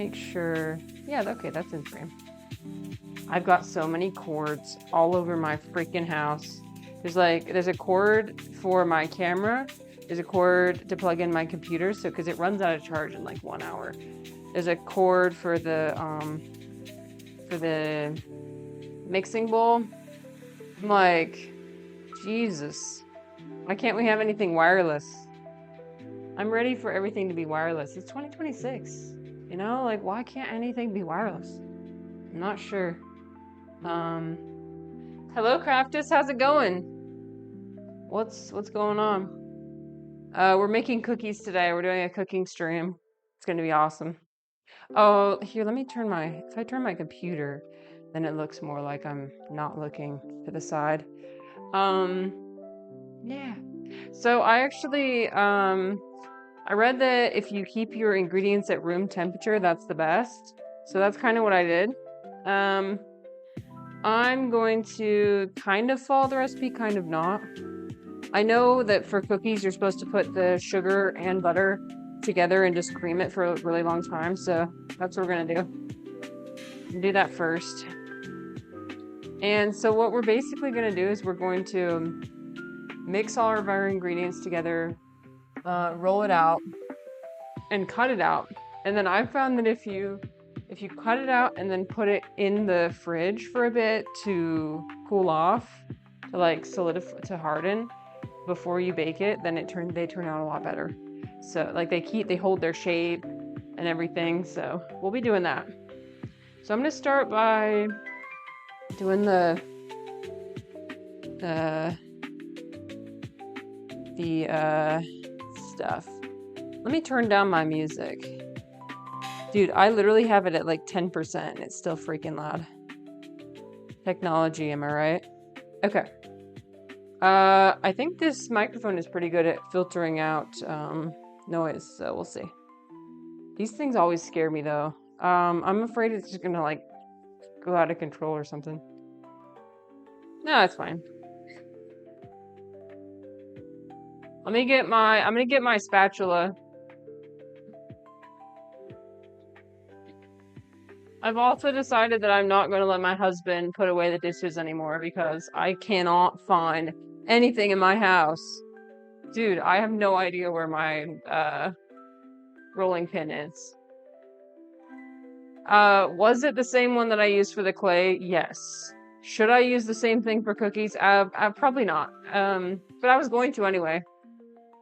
Make sure, yeah, okay, that's in frame. I've got so many cords all over my freaking house. There's a cord for my camera. There's a cord to plug in my computer, so because it runs out of charge in like 1 hour. There's a cord for the mixing bowl. I'm like, Jesus, why can't we have anything wireless? I'm ready for everything to be wireless. It's 2026, you know, like why can't anything be wireless? I'm not sure. Hello Craftus, how's it going? What's going on? We're making cookies today. We're doing a cooking stream. It's gonna be awesome. Oh, here, let me if I turn my computer, then it looks more like I'm not looking to the side. Yeah. So I actually, I read that if you keep your ingredients at room temperature, that's the best. So that's kind of what I did. I'm going to kind of follow the recipe, kind of not. I know that for cookies, you're supposed to put the sugar and butter together and just cream it for a really long time. So that's what we're gonna do. Do that first. And so what we're basically gonna do is we're going to mix all of our ingredients together, roll it out, and cut it out. And then I've found that if you cut it out and then put it in the fridge for a bit to cool off, to like solidify, to harden before you bake it, then they turn out a lot better. So like they hold their shape and everything. So we'll be doing that. So I'm gonna start by doing the stuff. Let me turn down my music. Dude, I literally have it at like 10%. It's still freaking loud. Technology, am I right? Okay. I think this microphone is pretty good at filtering out noise, so we'll see. These things always scare me though. I'm afraid it's just gonna like go out of control or something. No, it's fine. I'm gonna get my spatula. I've also decided that I'm not going to let my husband put away the dishes anymore because I cannot find anything in my house. Dude, I have no idea where my rolling pin is. Was it the same one that I used for the clay? Yes. Should I use the same thing for cookies? Probably not. But I was going to anyway.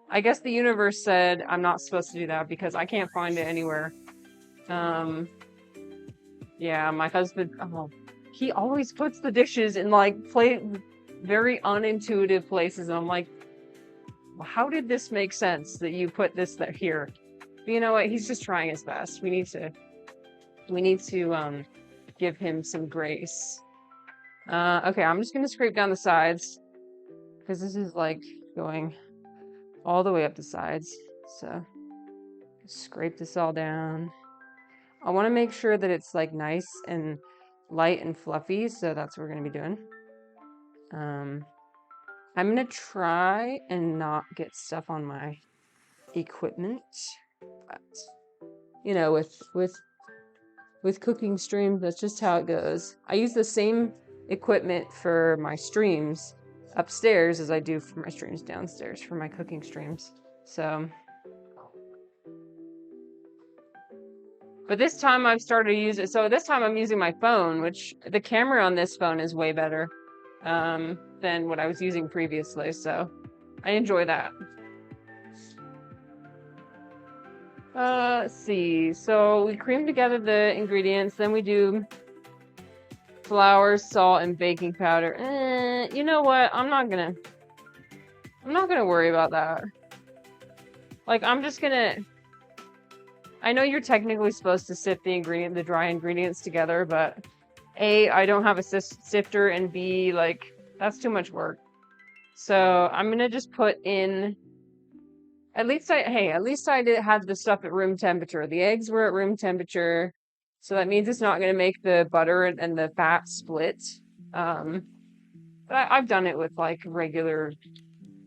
I guess the universe said I'm not supposed to do that because I can't find it anywhere. Yeah, my husband, he always puts the dishes in like very unintuitive places. And I'm like, how did this make sense that you put this here? But you know what? He's just trying his best. We need to give him some grace. Okay, I'm just gonna scrape down the sides because this is like going all the way up the sides. So scrape this all down. I want to make sure that it's like nice and light and fluffy, so that's what we're going to be doing. I'm going to try and not get stuff on my equipment, but you know, with cooking streams, that's just how it goes. I use the same equipment for my streams upstairs as I do for my streams downstairs for my cooking streams. So but this time I've started to use it. So this time I'm using my phone, which the camera on this phone is way better than what I was using previously. So I enjoy that. Let's see. So we cream together the ingredients. Then we do flour, salt, and baking powder. You know what? I'm not gonna worry about that. Like I know you're technically supposed to sift the dry ingredients together, but A, I don't have a sifter, and B, like, that's too much work. So I'm gonna just put in, at least I had the stuff at room temperature. The eggs were at room temperature, so that means it's not gonna make the butter and the fat split. But I've done it with like regular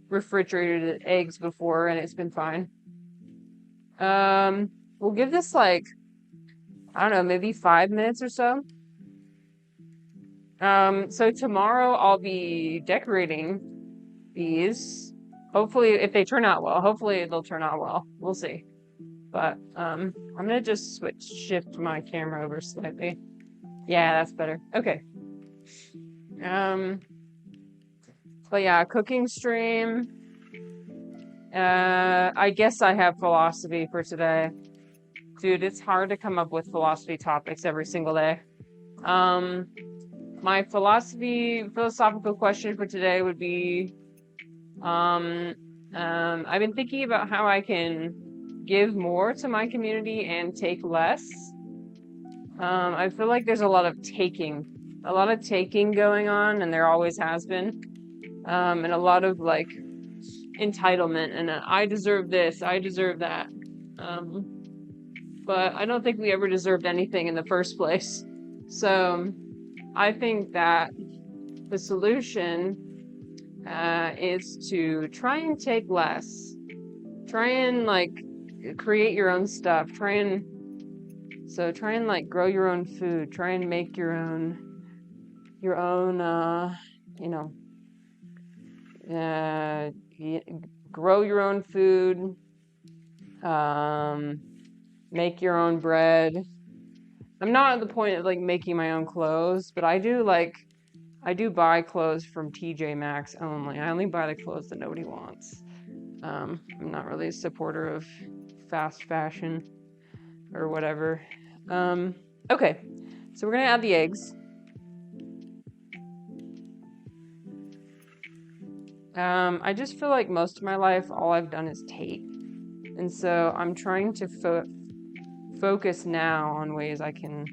refrigerated eggs before, and it's been fine. We'll give this like I don't know, maybe 5 minutes or so. So tomorrow I'll be decorating these. Hopefully, if they turn out well, hopefully they'll turn out well. We'll see. But I'm gonna just shift my camera over slightly. Yeah, that's better. Okay. Um, but yeah, cooking stream. I guess I have philosophy for today. Dude, it's hard to come up with philosophy topics every single day. Um, my philosophical question for today would be, um, I've been thinking about how I can give more to my community and take less. I feel like there's a lot of taking going on, and there always has been. And a lot of like entitlement and I deserve this, I deserve that. Um, but I don't think we ever deserved anything in the first place. So I think that the solution is to try and take less. Try and like create your own stuff. Try and like grow your own food. Try and make your own you know, uh, grow your own food. Make your own bread. I'm not at the point of like making my own clothes, but I do buy clothes from TJ Maxx only. I only buy the clothes that nobody wants. I'm not really a supporter of fast fashion or whatever. Okay, so we're gonna add the eggs. I just feel like most of my life, all I've done is take. And so I'm trying to focus now on ways I can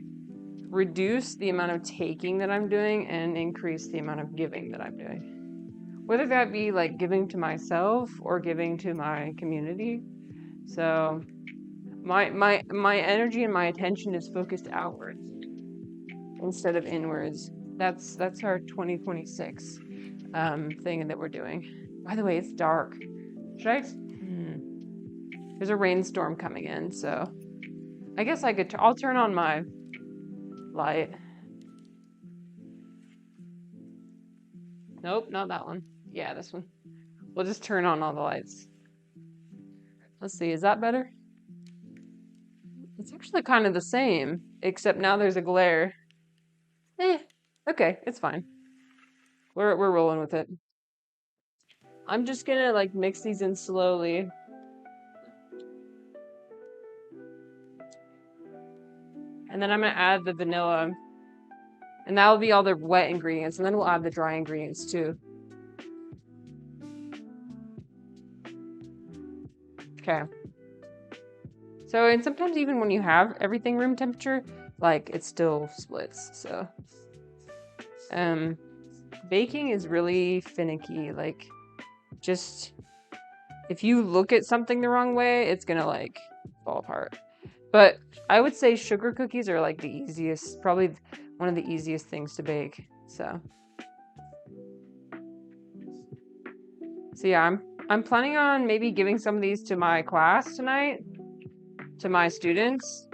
reduce the amount of taking that I'm doing and increase the amount of giving that I'm doing. Whether that be like giving to myself or giving to my community. So my energy and my attention is focused outwards instead of inwards. That's our 2026 thing that we're doing. By the way, it's dark. Should I? There's a rainstorm coming in, so I guess I'll turn on my light. Nope, not that one. Yeah, this one. We'll just turn on all the lights. Let's see, is that better? It's actually kind of the same, except now there's a glare. Okay, it's fine. We're rolling with it. I'm just gonna like mix these in slowly. And then I'm gonna add the vanilla. And that'll be all the wet ingredients, and then we'll add the dry ingredients too. Okay. So, and sometimes even when you have everything room temperature, like it still splits. So, baking is really finicky. Like, just if you look at something the wrong way, it's gonna like fall apart. But I would say sugar cookies are like the easiest, probably one of the easiest things to bake. So yeah, I'm planning on maybe giving some of these to my class tonight, to my students.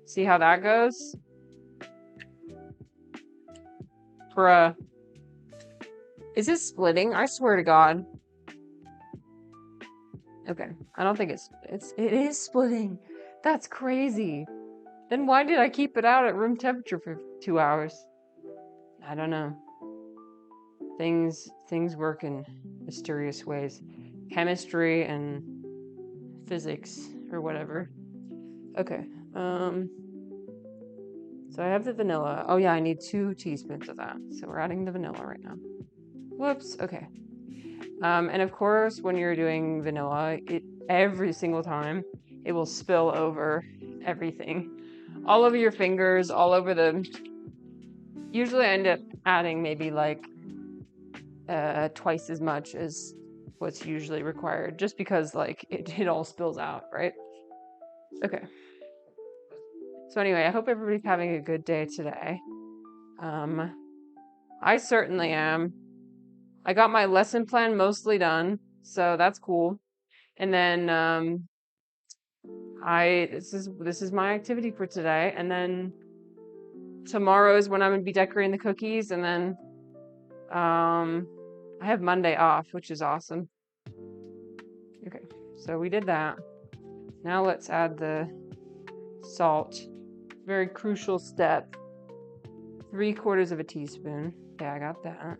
See how that goes. Bruh. Is it splitting? I swear to God. Okay. I don't think it is splitting. That's crazy. Then why did I keep it out at room temperature for 2 hours? I don't know. Things work in mysterious ways. Chemistry and physics or whatever. Okay. So I have the vanilla. Oh yeah, I need 2 teaspoons of that. So we're adding the vanilla right now. Whoops. Okay. And of course, when you're doing vanilla, every single time it will spill over everything, all over your fingers, all over the. Usually, I end up adding maybe like twice as much as what's usually required, just because like it all spills out, right? Okay. So anyway, I hope everybody's having a good day today. I certainly am. I got my lesson plan mostly done, so that's cool. And then This is my activity for today, and then tomorrow is when I'm gonna be decorating the cookies, and then I have Monday off, which is awesome. Okay, so we did that. Now let's add the salt. Very crucial step. 3/4 of a teaspoon. Okay, I got that.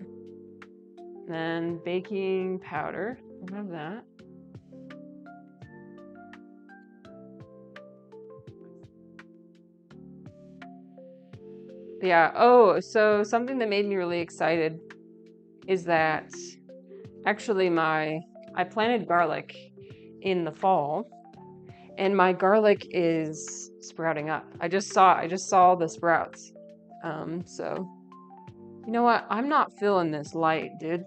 Then baking powder. I have that. Yeah. Oh, so something that made me really excited is that actually I planted garlic in the fall, and my garlic is sprouting up. I just saw the sprouts. So you know what? I'm not feeling this light, dude.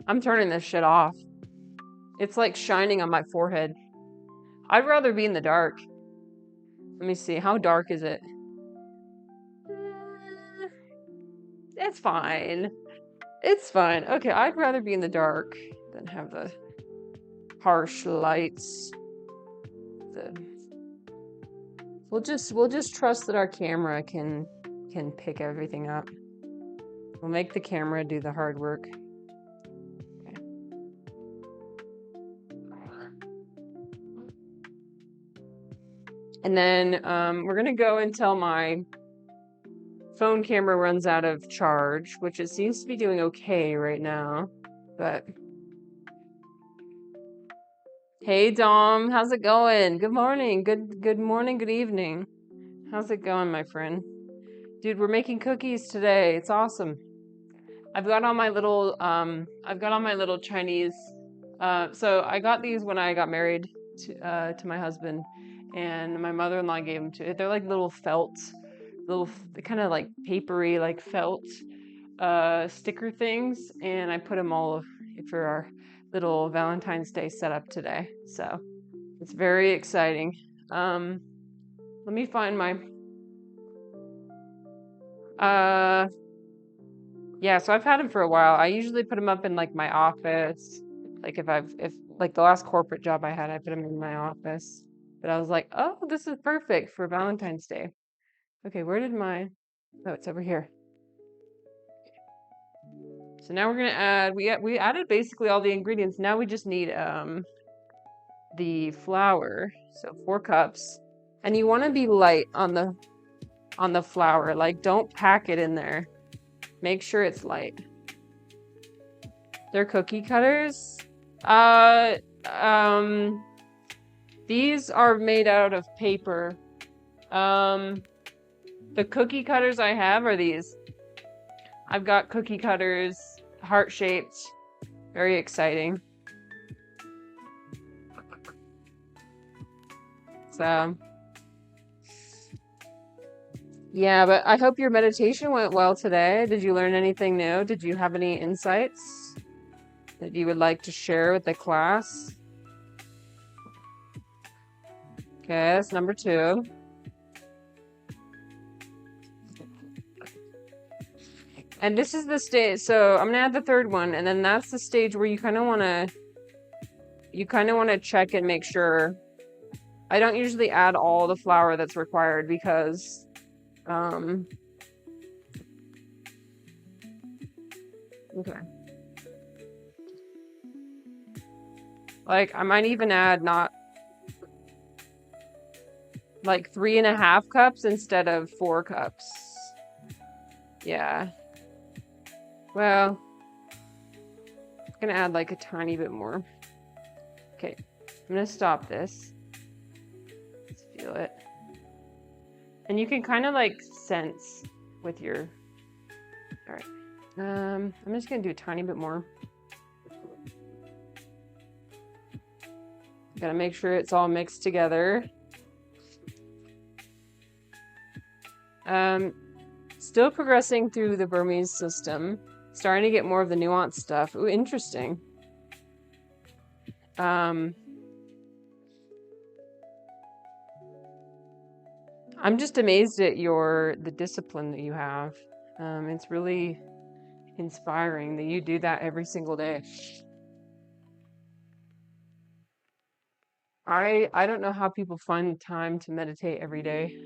I'm turning this shit off. It's like shining on my forehead. I'd rather be in the dark. Let me see. How dark is it? It's fine. It's fine. Okay, I'd rather be in the dark than have the harsh lights. We'll just trust that our camera can pick everything up. We'll make the camera do the hard work. Okay. And then we're gonna go until my phone camera runs out of charge, which it seems to be doing okay right now. But hey Dom, how's it going? Good morning. Good morning, good evening. How's it going, my friend? Dude, we're making cookies today. It's awesome. I've got on my little Chinese so I got these when I got married to my husband, and my mother-in-law gave them to. They're like little felt, kind of like papery, like felt sticker things, and I put them all for our little Valentine's Day setup today. So it's very exciting. Let me find my yeah, so I've had them for a while. I usually put them up in like my office. Like if like the last corporate job I had, I put them in my office. But I was like, oh, this is perfect for Valentine's Day. Okay, where did my, oh, it's over here. So now we're gonna add, we added basically all the ingredients. Now we just need the flour. So 4 cups. And you want to be light on the flour. Like don't pack it in there. Make sure it's light. They're cookie cutters. These are made out of paper. The cookie cutters I have are these. I've got cookie cutters, heart-shaped. Very exciting. So, yeah, but I hope your meditation went well today. Did you learn anything new? Did you have any insights that you would like to share with the class? Okay, that's number 2. And this is the stage, so I'm gonna add the 3rd one, and then that's the stage where you kind of want to check and make sure. I don't usually add all the flour that's required because okay. Like I might even add not like 3.5 cups instead of 4 cups. Yeah. Well, I'm gonna add like a tiny bit more. Okay, I'm gonna stop this. Let's feel it. And you can kind of like sense with your, all right. I'm just gonna do a tiny bit more. Gotta make sure it's all mixed together. Still progressing through the Burmese system. Starting to get more of the nuanced stuff. Ooh, interesting. I'm just amazed at the discipline that you have. It's really inspiring that you do that every single day. I don't know how people find time to meditate every day.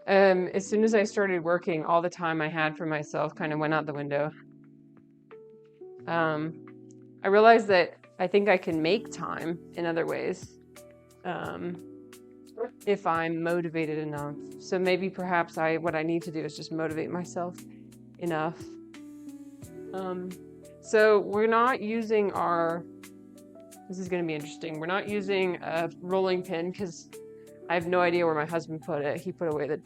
As soon as I started working, all the time I had for myself kind of went out the window. I realized that I think I can make time in other ways, um, if I'm motivated enough. So maybe perhaps what I need to do is just motivate myself enough. So we're not using this is going to be interesting. We're not using a rolling pin because I have no idea where my husband put it. He put away the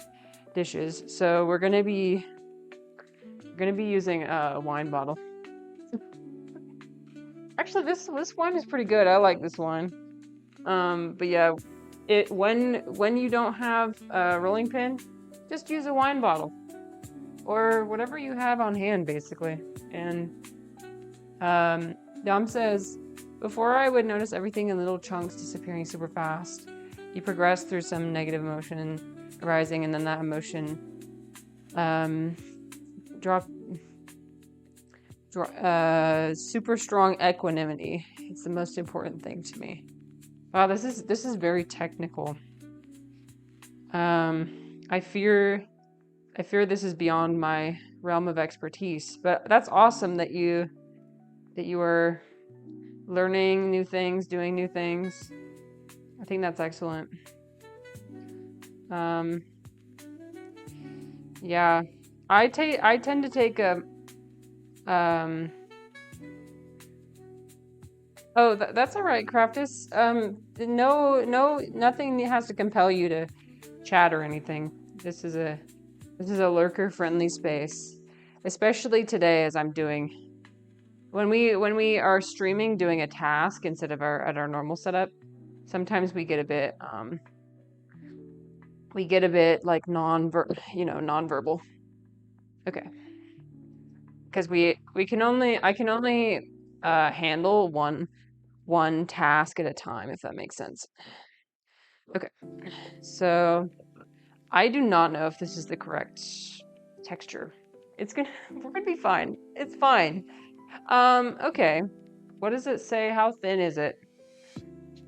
dishes. So we're going to be using a wine bottle. Actually, this wine is pretty good. I like this wine. But yeah, when you don't have a rolling pin, just use a wine bottle or whatever you have on hand, basically. And Dom says, before I would notice everything in little chunks disappearing super fast. You progress through some negative emotion arising, and then that emotion super strong equanimity. It's the most important thing to me. Wow, this is very technical. I fear this is beyond my realm of expertise, but that's awesome that you are learning new things, doing new things. I think that's excellent. Yeah, I tend to take a Oh, that's all right, Craftus. Nothing has to compel you to chat or anything. This is a lurker-friendly space, especially today as I'm doing when we are streaming doing a task instead of our normal setup. Sometimes we get a bit like nonverbal. Okay, because I can only handle one task at a time, if that makes sense. Okay, so I do not know if this is the correct texture. We're gonna be fine. It's fine. Okay. What does it say? How thin is it?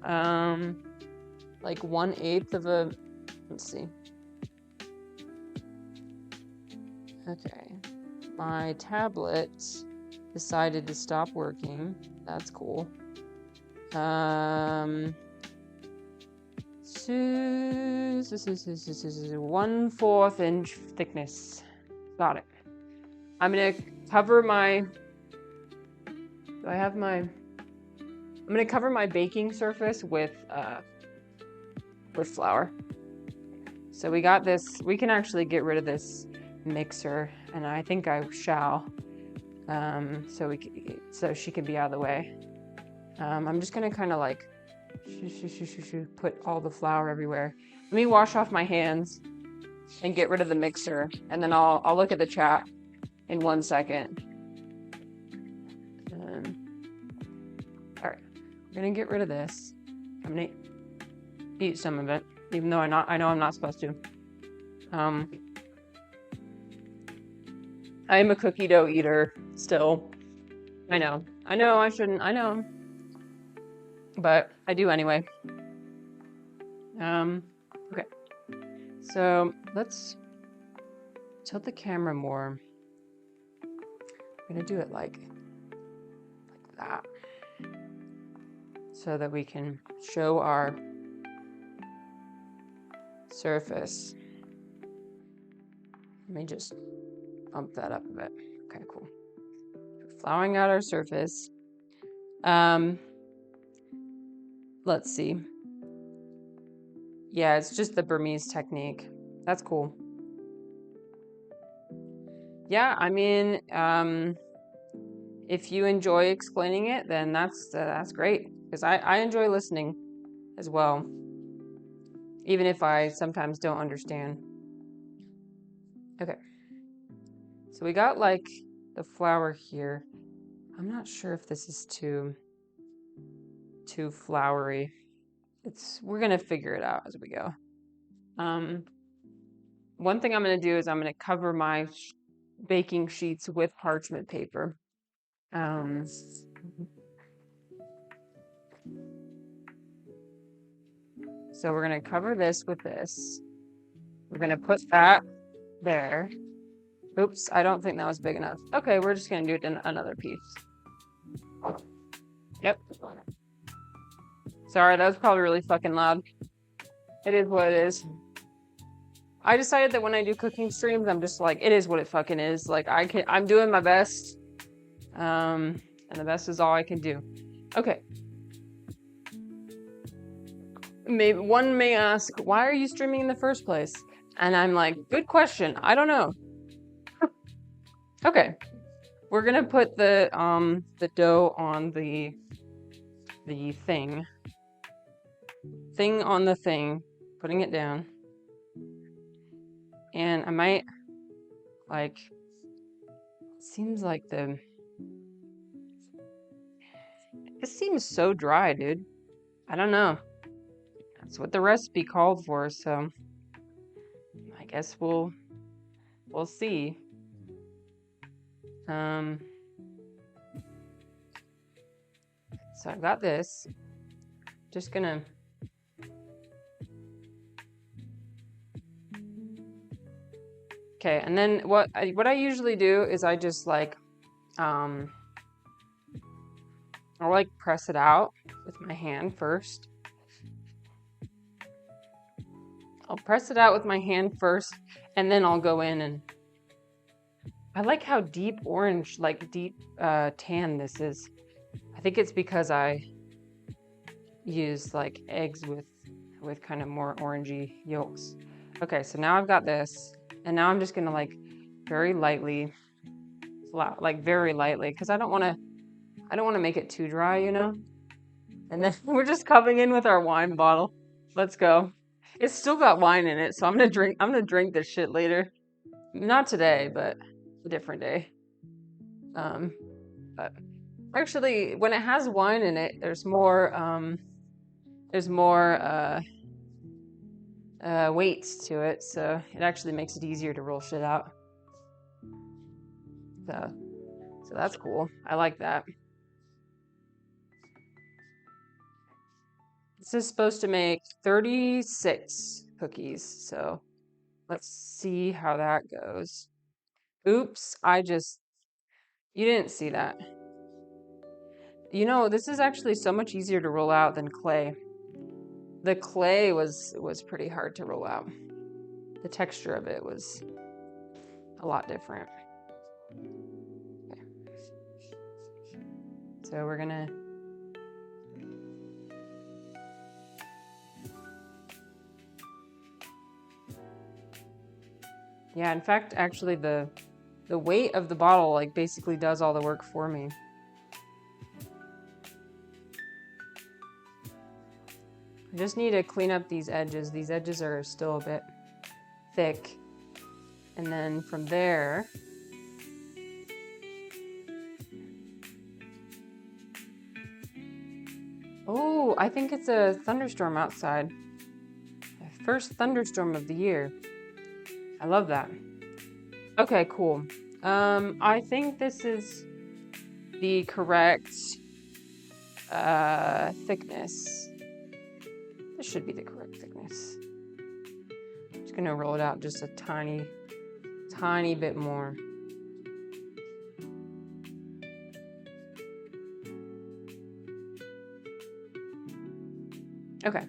Like 1/8 of a, let's see. Okay. My tablet decided to stop working. That's cool. 1/4 inch thickness. Got it. I'm gonna cover my. I'm gonna cover my baking surface with flour. So we got this. We can actually get rid of this mixer, and I think I shall. So she can be out of the way. I'm just gonna kind of like put all the flour everywhere. Let me wash off my hands and get rid of the mixer, and then I'll look at the chat in 1 second. All right, I'm gonna get rid of this. I'm gonna eat some of it, even though I know I'm not supposed to. I am a cookie dough eater still. I know I shouldn't. I know, but I do anyway. Okay. So let's tilt the camera more. I'm gonna do it like that, so that we can show our surface. Let me just bump that up a bit. Okay, cool. Flouring out our surface. Let's see. Yeah, it's just the Burmese technique. That's cool. Yeah, I mean, if you enjoy explaining it, then that's great, because I enjoy listening as well, even if I sometimes don't understand. Okay, so we got like the flour here. I'm not sure if this is too floury. We're gonna figure it out as we go. One thing I'm gonna do is I'm gonna cover my baking sheets with parchment paper. So we're gonna cover this with this. We're gonna put that there. Oops, I don't think that was big enough. Okay, we're just gonna do it in another piece. Yep. Sorry, that was probably really fucking loud. It is what it is. I decided that when I do cooking streams, I'm just like, it is what it fucking is. Like I'm doing my best. And the best is all I can do. Okay. Maybe one may ask, why are you streaming in the first place? And I'm like, good question. I don't know. Okay. We're gonna put the dough on the thing on the thing, putting it down. And I might, like, it seems like it seems so dry, dude. I don't know. That's what the recipe called for, so I guess we'll see. So I've got this. Just gonna okay, and then what I usually do is I just like I'll like press it out with my hand first. I'll press it out with my hand first, and then I'll go in and I like how deep orange, like deep tan this is. I think it's because I use like eggs with kind of more orangey yolks. Okay, so now I've got this, and now I'm just gonna like very lightly, because I don't want to make it too dry, you know. And then we're just coming in with our wine bottle. Let's go. It's still got wine in it, so I'm gonna drink this shit later. Not today, but a different day. But actually, when it has wine in it, there's more weight to it, so it actually makes it easier to roll shit out. So that's cool. I like that. This is supposed to make 36 cookies, so let's see how that goes. Oops, you didn't see that. You know, this is actually so much easier to roll out than clay. The clay was pretty hard to roll out. The texture of it was a lot different. Okay. So we're gonna yeah, in fact, actually the weight of the bottle like basically does all the work for me. I just need to clean up these edges. These edges are still a bit thick. And then from there, oh, I think it's a thunderstorm outside. The first thunderstorm of the year. I love that. Okay, cool. I think this is the correct thickness. This should be the correct thickness. I'm just gonna roll it out just a tiny bit more. Okay.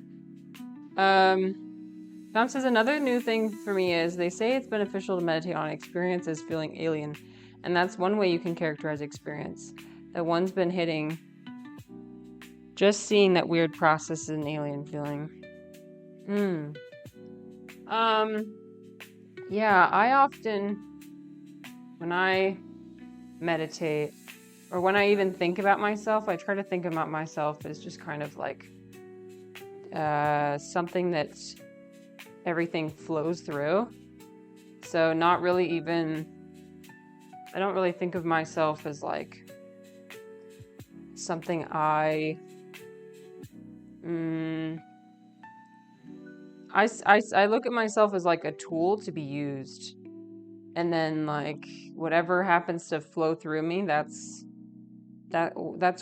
Tom says another new thing for me is they say it's beneficial to meditate on experiences feeling alien, and that's one way you can characterize experience. That one's been hitting. Just seeing that weird process is an alien feeling. Yeah, I often, when I meditate, or when I even think about myself, I try to think about myself as just kind of like something that's everything flows through. So not really even, I don't really think of myself as like something I look at myself as like a tool to be used, and then like whatever happens to flow through me, that's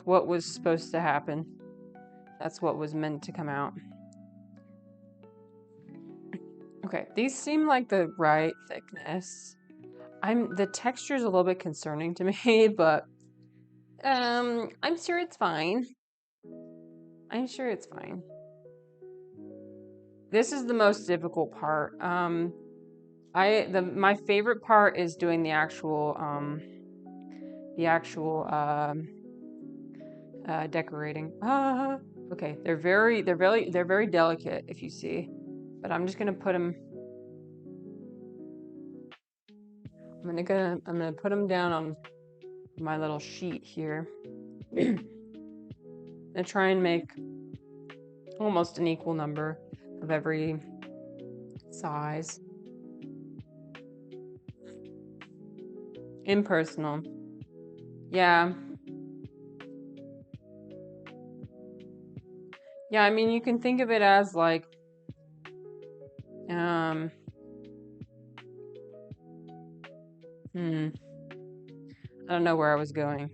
what was supposed to happen. That's what was meant to come out. Okay, these seem like the right thickness. The texture's a little bit concerning to me, but I'm sure it's fine. I'm sure it's fine. This is the most difficult part. My favorite part is doing the actual decorating. Okay, they're very delicate if you see, but I'm just gonna put them. I'm gonna put them down on my little sheet here. And try and make almost an equal number of every size. Impersonal. Yeah. Yeah, I mean, you can think of it as like, I don't know where I was going.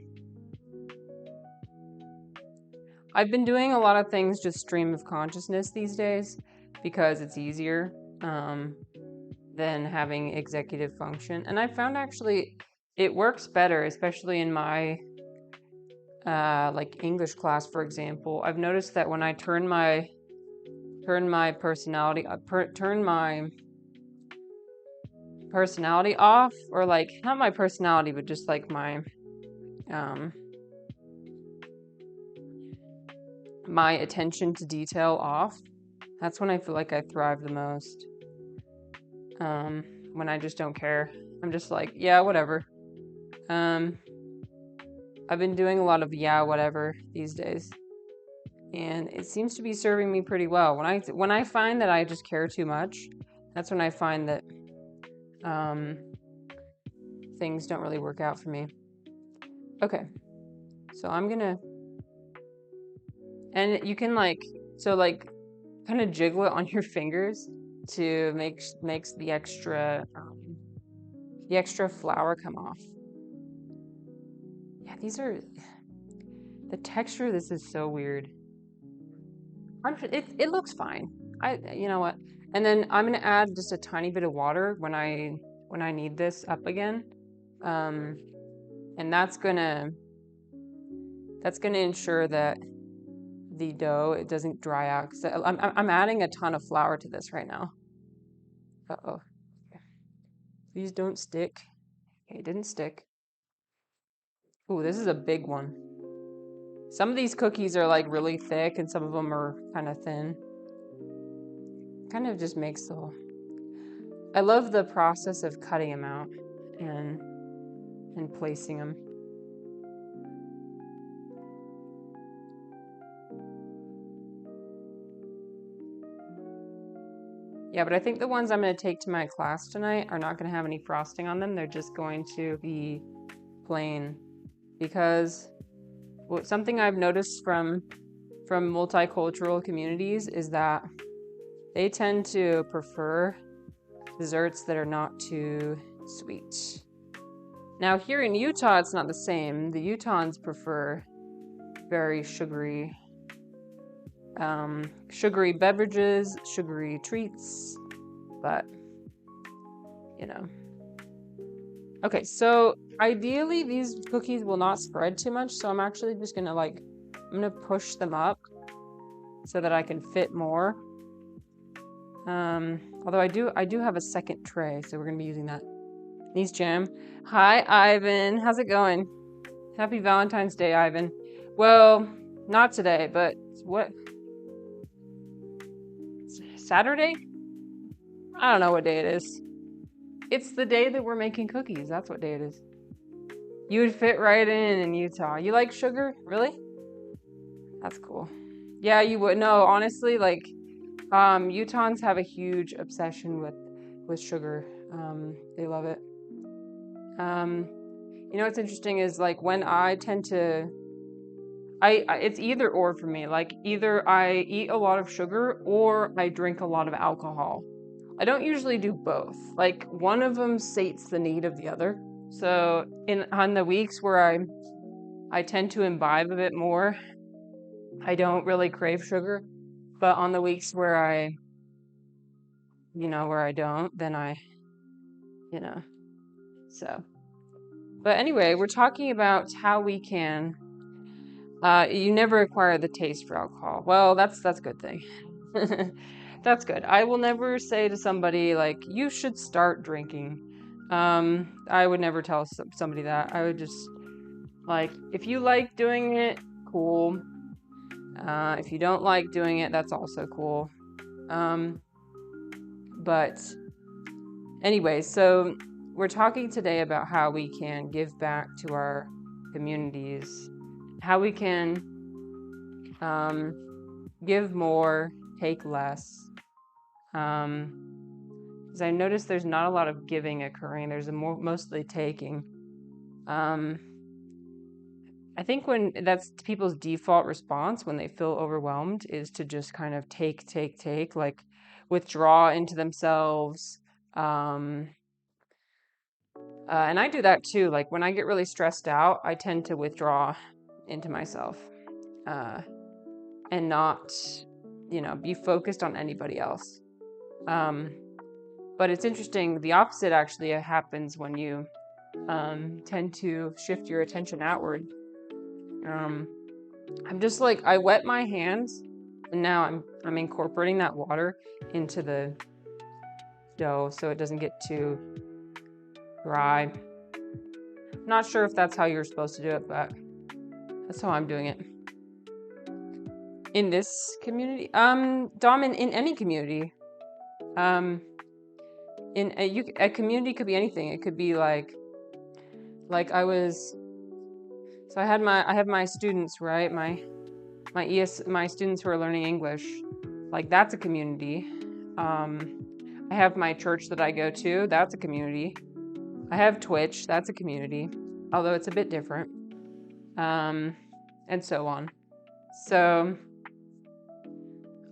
I've been doing a lot of things just stream of consciousness these days because it's easier than having executive function. And I found actually it works better, especially in my like English class, for example. I've noticed that when I turn my personality off, or like not my personality, but just like my attention to detail off, that's when I feel like I thrive the most. When I just don't care. I'm just like, yeah, whatever. I've been doing a lot of yeah, whatever these days. And it seems to be serving me pretty well. When I find that I just care too much, that's when I find that things don't really work out for me. Okay. So I'm gonna, and you can like kind of jiggle it on your fingers to makes the extra flour come off. Yeah, the texture of this is so weird. It looks fine. You know what? And then I'm gonna add just a tiny bit of water when I need this up again, and that's gonna ensure that the dough, it doesn't dry out. Cause I'm adding a ton of flour to this right now. Uh-oh. Okay. Please don't stick. Okay, it didn't stick. Ooh, this is a big one. Some of these cookies are like really thick and some of them are kind of thin. Kind of just makes I love the process of cutting them out and placing them. Yeah, but I think the ones I'm going to take to my class tonight are not going to have any frosting on them. They're just going to be plain, because something I've noticed from multicultural communities is that they tend to prefer desserts that are not too sweet. Now here in Utah, it's not the same. The Utahns prefer very sugary beverages, sugary treats, but you know. Okay, so ideally these cookies will not spread too much, so I'm actually just gonna I'm gonna push them up so that I can fit more. Although I do have a second tray, so we're gonna be using that. Nice jam. Hi, Ivan. How's it going? Happy Valentine's Day, Ivan. Well, not today, but what? Saturday? I don't know what day it is. It's the day that we're making cookies. That's what day it is. You would fit right in Utah. You like sugar? Really? That's cool. Yeah, you would. No, honestly, like, Utahns have a huge obsession with sugar. They love it. You know what's interesting is like when I tend to, it's either or for me. Like either I eat a lot of sugar or I drink a lot of alcohol. I don't usually do both. Like one of them sates the need of the other. So on the weeks where I tend to imbibe a bit more, I don't really crave sugar. But on the weeks where where I don't, then I, you know, so. But anyway, we're talking about how we can, you never acquire the taste for alcohol. Well, that's a good thing. That's good. I will never say to somebody like, you should start drinking. I would never tell somebody that. I would just like, if you like doing it, cool. If you don't like doing it, that's also cool. But anyway, so we're talking today about how we can give back to our communities, how we can give more, take less. Because I noticed there's not a lot of giving occurring. There's mostly taking. I think when that's people's default response when they feel overwhelmed is to just kind of take, like withdraw into themselves. And I do that too. Like when I get really stressed out, I tend to withdraw into myself and not, be focused on anybody else. But it's interesting. The opposite actually happens when you tend to shift your attention outward. I'm just like, I wet my hands and now I'm incorporating that water into the dough so it doesn't get too dry. I'm not sure if that's how you're supposed to do it, but that's how I'm doing it. In this community, Dom, in any community, in a community could be anything. It could be like I have my students, right? My students who are learning English, like that's a community. I have my church that I go to, that's a community. I have Twitch, that's a community, although it's a bit different. And so on. So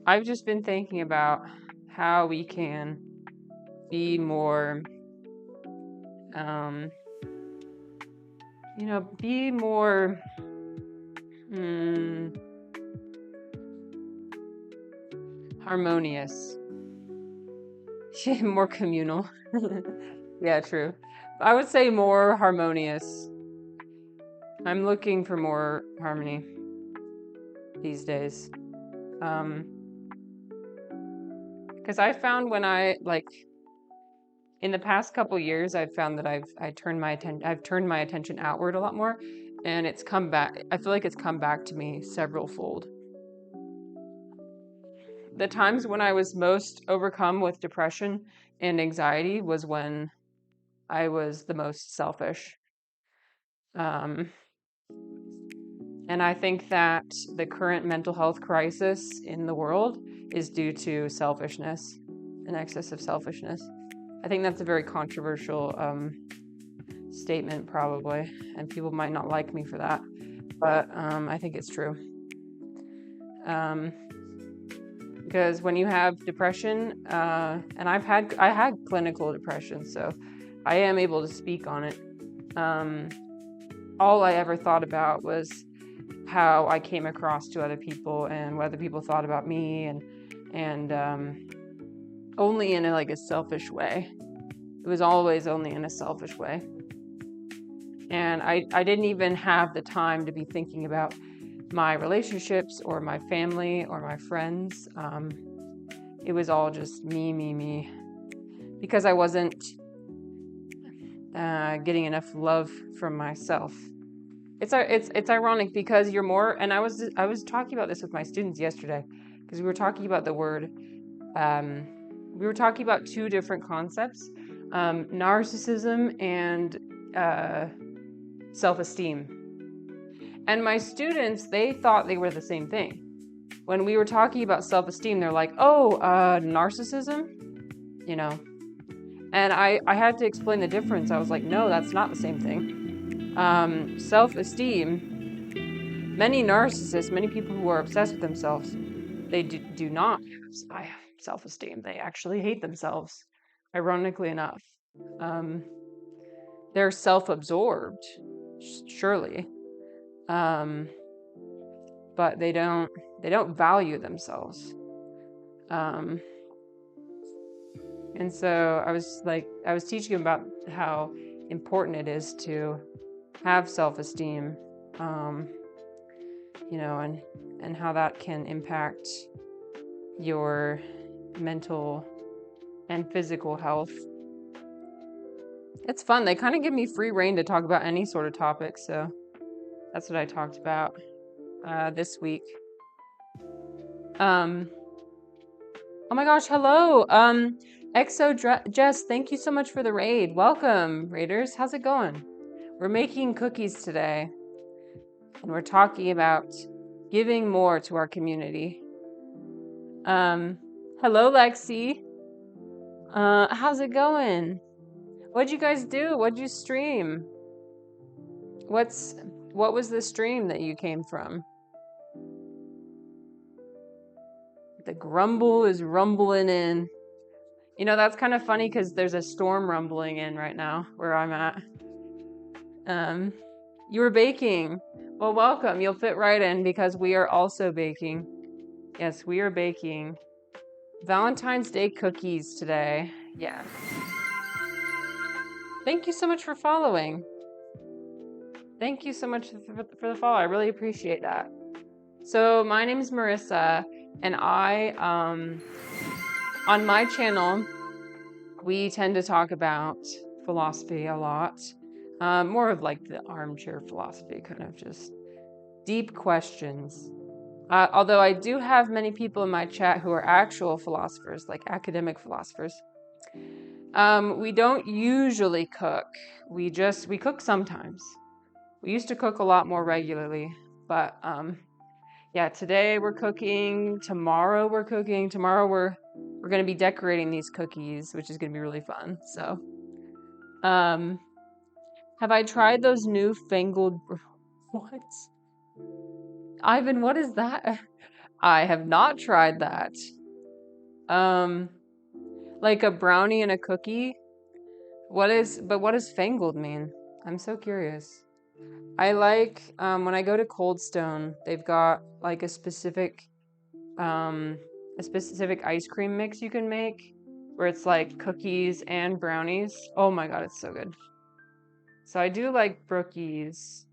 I've just been thinking about how we can be more, be more harmonious, more communal. Yeah, true. I would say more harmonious. I'm looking for more harmony these days. Because I found when in the past couple years, I've found that I've turned my attention outward a lot more, and it's come back. I feel like it's come back to me several fold. The times when I was most overcome with depression and anxiety was when I was the most selfish. And I think that the current mental health crisis in the world is due to selfishness, an excess of selfishness. I think that's a very controversial statement, probably, and people might not like me for that, but I think it's true. Because when you have depression, and I had clinical depression, so I am able to speak on it. All I ever thought about was how I came across to other people and what other people thought about me, and only in a selfish way. It was always only in a selfish way. And I didn't even have the time to be thinking about my relationships or my family or my friends. It was all just me, because I wasn't getting enough love from myself. It's ironic because you're more, and I was talking about this with my students yesterday, because we were talking about the word, we were talking about two different concepts, narcissism and self-esteem. And my students, they thought they were the same thing. When we were talking about self-esteem, they're like, oh, narcissism, And I had to explain the difference. I was like, no, that's not the same thing. Self-esteem, many narcissists, many people who are obsessed with themselves, they do not have self-esteem. They actually hate themselves, ironically enough. They're self-absorbed, surely. But they don't value themselves. And so I was teaching him about how important it is to have self-esteem, and how that can impact your mental and physical health. It's fun. They kind of give me free rein to talk about any sort of topic, so that's what I talked about this week. Oh my gosh, hello. Jess, thank you so much for the raid. Welcome, raiders. How's it going? We're making cookies today, and we're talking about giving more to our community. Hello, Lexi. How's it going? What'd you guys do? What'd you stream? What was the stream that you came from? The grumble is rumbling in. You know, that's kind of funny because there's a storm rumbling in right now where I'm at. You were baking. Well, welcome. You'll fit right in because we are also baking. Yes, we are baking Valentine's Day cookies today. Yeah. Thank you so much for following. Thank you so much for the follow. I really appreciate that. So my name is Marissa, and I, on my channel, we tend to talk about philosophy a lot. More of like the armchair philosophy, kind of just deep questions. Although I do have many people in my chat who are actual philosophers, like academic philosophers. We don't usually cook. We cook sometimes. We used to cook a lot more regularly, but yeah, today we're cooking, tomorrow we're cooking, tomorrow we're going to be decorating these cookies, which is going to be really fun. So, have I tried those newfangled what? Ivan, what is that? I have not tried that. Like a brownie and a cookie? What does fangled mean? I'm so curious. I like when I go to Cold Stone, they've got like a specific ice cream mix you can make where it's like cookies and brownies. Oh my god, it's so good. So I do like brookies.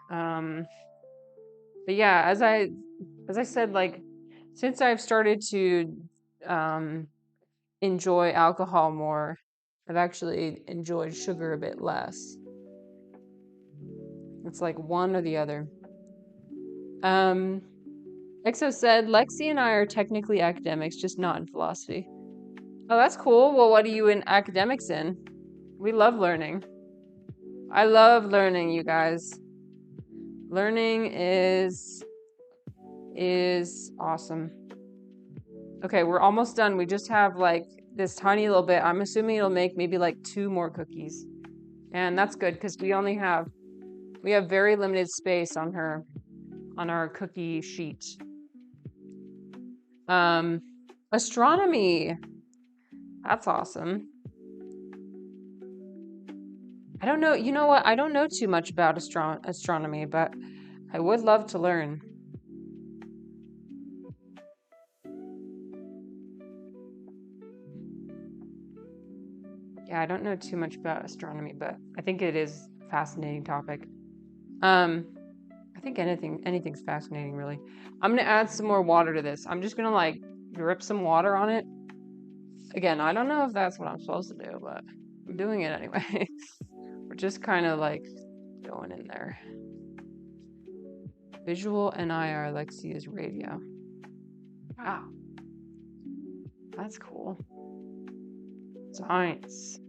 But yeah, as I said, like since I've started to enjoy alcohol more, I've actually enjoyed sugar a bit less. It's like one or the other. Exo said, Lexi and I are technically academics, just not in philosophy. Oh, that's cool. Well, what are you in academics in? We love learning. I love learning, you guys. Learning is awesome. Okay, we're almost done. We just have like this tiny little bit. I'm assuming it'll make maybe like 2 more cookies. And that's good because we have very limited space on our cookie sheet. Astronomy. That's awesome. I don't know. You know what? I don't know too much about astronomy, but I would love to learn. Yeah, I don't know too much about astronomy, but I think it is a fascinating topic. I think anything's fascinating, really. I'm gonna add some more water to this. I'm just gonna like drip some water on it. Again, I don't know if that's what I'm supposed to do, but I'm doing it anyway. We're just kind of like going in there. Visual NIR Lexia's radio. Wow. That's cool. Science.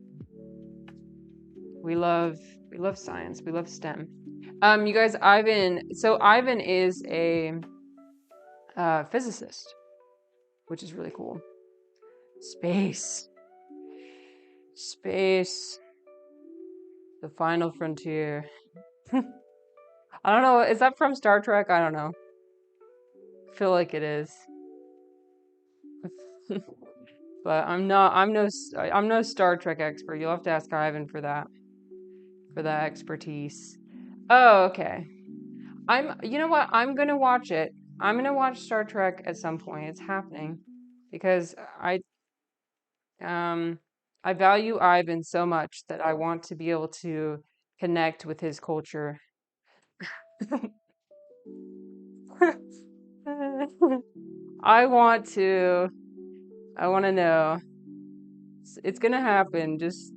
We love science. We love STEM. You guys, Ivan is a physicist, which is really cool. Space. The final frontier. I don't know. Is that from Star Trek? I don't know. I feel like it is. But I'm no Star Trek expert. You'll have to ask Ivan for that expertise. Oh, okay. You know what? I'm gonna watch it. I'm gonna watch Star Trek at some point. It's happening because I value Ivan so much that I want to be able to connect with his culture. I want to know. It's gonna happen, just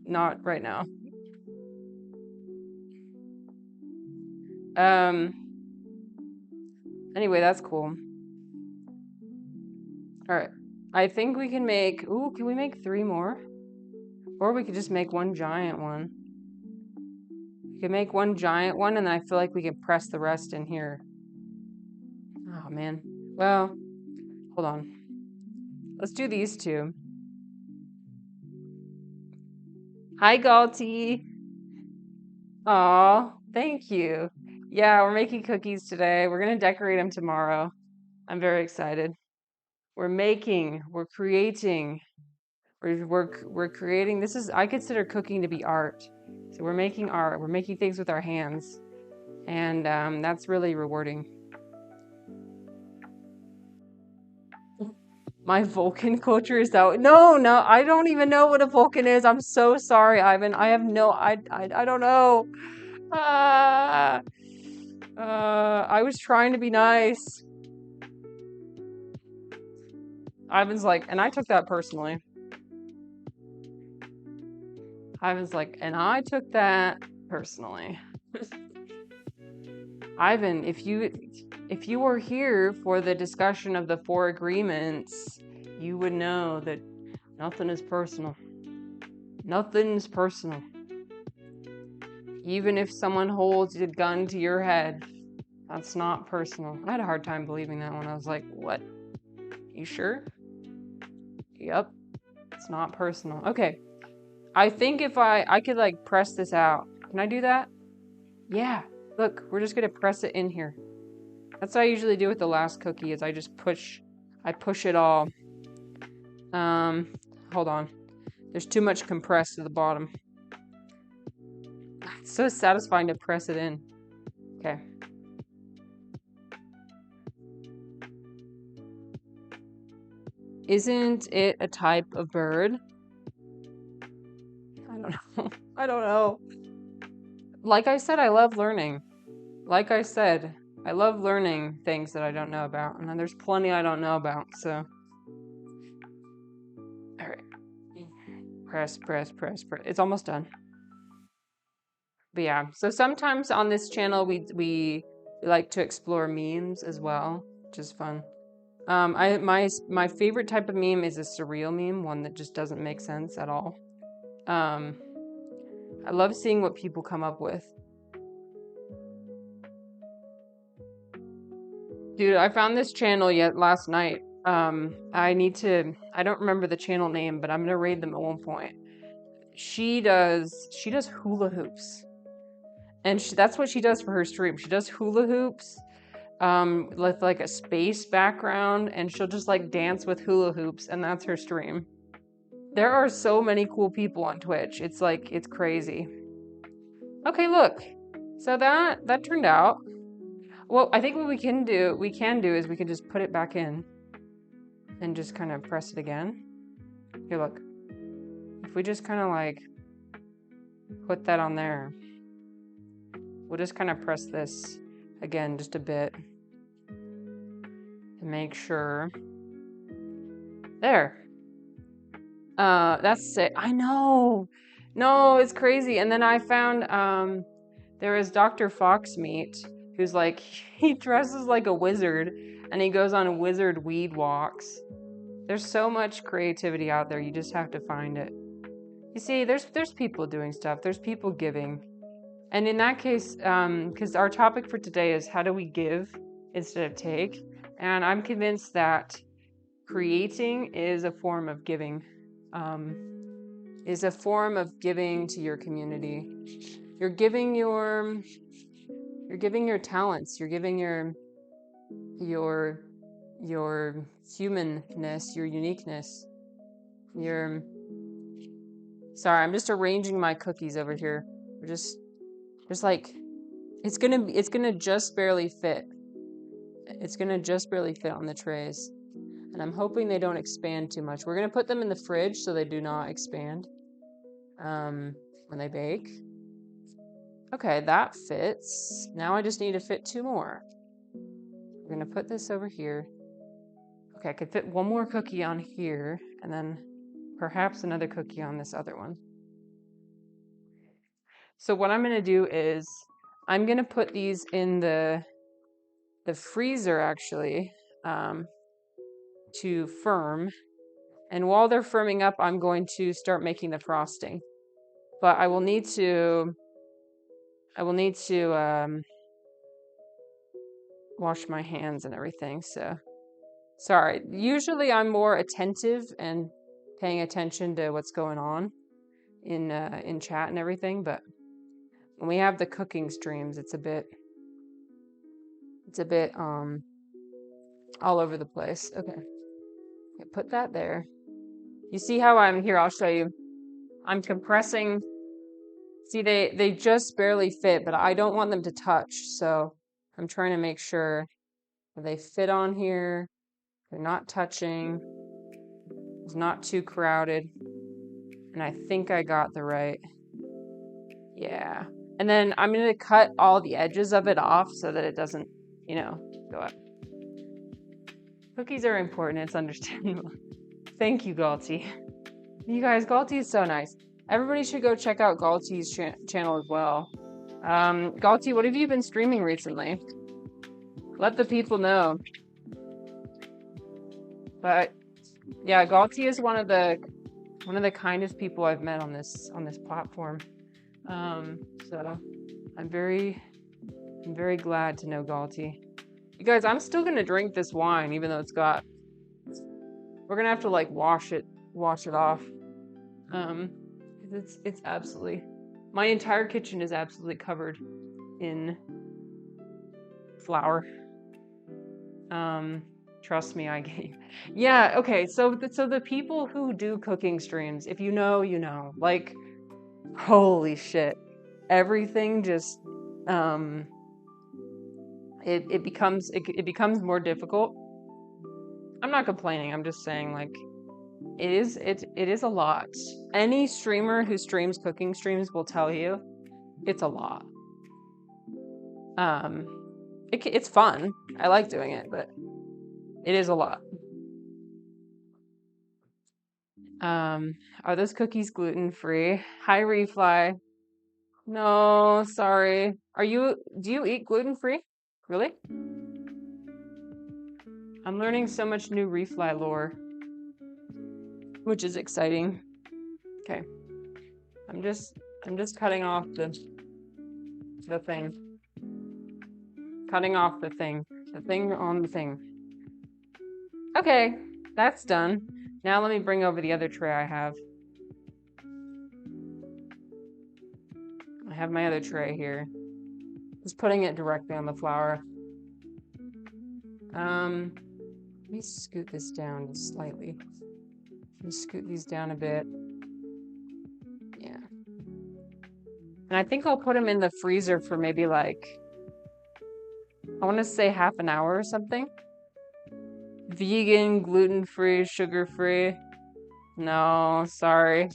not right now. Um, anyway, that's cool. All right. I think we can make, ooh, can we make 3 more? Or we could just make one giant one. We can make one giant one, and then I feel like we can press the rest in here. Oh, man. Well, hold on. Let's do these 2. Hi, Galti. Aw, thank you. Yeah, we're making cookies today. We're gonna decorate them tomorrow. I'm very excited. We're creating, we're creating. This is, I consider cooking to be art. So we're making art. We're making things with our hands, and that's really rewarding. My Vulcan culture is out. No, I don't even know what a Vulcan is. I'm so sorry, Ivan. I have no, I don't know. Ah, I was trying to be nice. Ivan's like, and I took that personally. Ivan's like, and I took that personally. Ivan, if you were here for the discussion of the 4 agreements, you would know that nothing is personal. Nothing's personal. Even if someone holds a gun to your head, that's not personal. I had a hard time believing that one. I was like, what? You sure? Yep. It's not personal. Okay. I think if I could like press this out. Can I do that? Yeah. Look, we're just gonna press it in here. That's what I usually do with the last cookie is I push it all. Hold on. There's too much compressed to the bottom. It's so satisfying to press it in. Okay. Isn't it a type of bird? I don't know. I don't know. Like I said, I love learning. Like I said, I love learning things that I don't know about. And then there's plenty I don't know about, so. All right. Press. It's almost done. But yeah, so sometimes on this channel we like to explore memes as well, which is fun. My favorite type of meme is a surreal meme, one that just doesn't make sense at all. I love seeing what people come up with. Dude, I found this channel last night. I don't remember the channel name, but I'm gonna raid them at one point. She does hula hoops. And that's what she does for her stream. She does hula hoops with like a space background, and she'll just like dance with hula hoops, and that's her stream. There are so many cool people on Twitch. It's like, it's crazy. Okay, look. So that turned out. Well, I think what we can do is we can just put it back in and just kind of press it again. Here, look. If we just kind of like put that on there, we'll just kind of press this again just a bit to make sure. There. That's it. I know. No, it's crazy. And then I found there is Dr. Foxmeat, who's like, he dresses like a wizard and he goes on wizard weed walks. There's so much creativity out there. You just have to find it. You see, there's people doing stuff. There's people giving. And in that case, because our topic for today is how do we give instead of take? And I'm convinced that creating is a form of giving. Is a form of giving to your community. You're giving your talents. You're giving your humanness, your uniqueness. Sorry, I'm just arranging my cookies over here. We're just like, it's gonna just barely fit. It's gonna just barely fit on the trays. And I'm hoping they don't expand too much. We're going to put them in the fridge so they do not expand when they bake. Okay, that fits. Now I just need to fit 2 more. We're going to put this over here. Okay, I could fit 1 more cookie on here, and then perhaps another cookie on this other one. So what I'm going to do is I'm going to put these in the freezer, actually, to firm. And while they're firming up, I'm going to start making the frosting. But I will need to wash my hands and everything. So sorry. Usually I'm more attentive and paying attention to what's going on in chat and everything, but when we have the cooking streams, it's a bit all over the place. Okay, put that there. You see how I'm here? I'll show you. I'm compressing. See, they just barely fit, but I don't want them to touch, so I'm trying to make sure they fit on here. They're not touching. It's not too crowded. And I think I got the right. Yeah. And then I'm going to cut all the edges of it off so that it doesn't, go up. Cookies are important. It's understandable. Thank you, Galti. You guys, Galti is so nice. Everybody should go check out Galti's channel as well. Galti, what have you been streaming recently? Let the people know. But yeah, Galti is one of the kindest people I've met on this platform. So I'm very glad to know Galti. You guys, I'm still gonna drink this wine, even though we're gonna have to like wash it off. It's absolutely, my entire kitchen is absolutely covered in flour. Trust me, yeah, okay, so the people who do cooking streams, if you know, you know, like, holy shit, everything just, it becomes more difficult. I'm not complaining, I'm just saying, like, it is a lot. Any streamer who streams cooking streams will tell you it's a lot. It's fun. I like doing it, but it is a lot. Are those cookies gluten-free? Hi, Refly. No, sorry. Do you eat gluten-free? Really? I'm learning so much new Refly lore, which is exciting. Okay. I'm just cutting off the thing. Cutting off the thing. The thing on the thing. Okay, that's done. Now let me bring over the other tray I have. I have my other tray here. Just putting it directly on the flour. Let me scoot this down just slightly. Let me scoot these down a bit. Yeah. And I think I'll put them in the freezer for maybe like, I want to say half an hour or something. Vegan, gluten-free, sugar-free. No, sorry.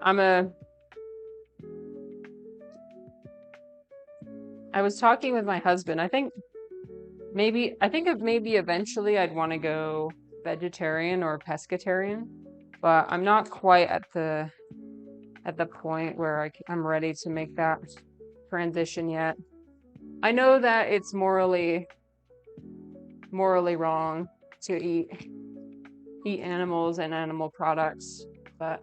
I was talking with my husband. I think maybe eventually I'd want to go vegetarian or pescatarian, but I'm not quite at the point where I'm ready to make that transition yet. I know that it's morally wrong to eat animals and animal products, but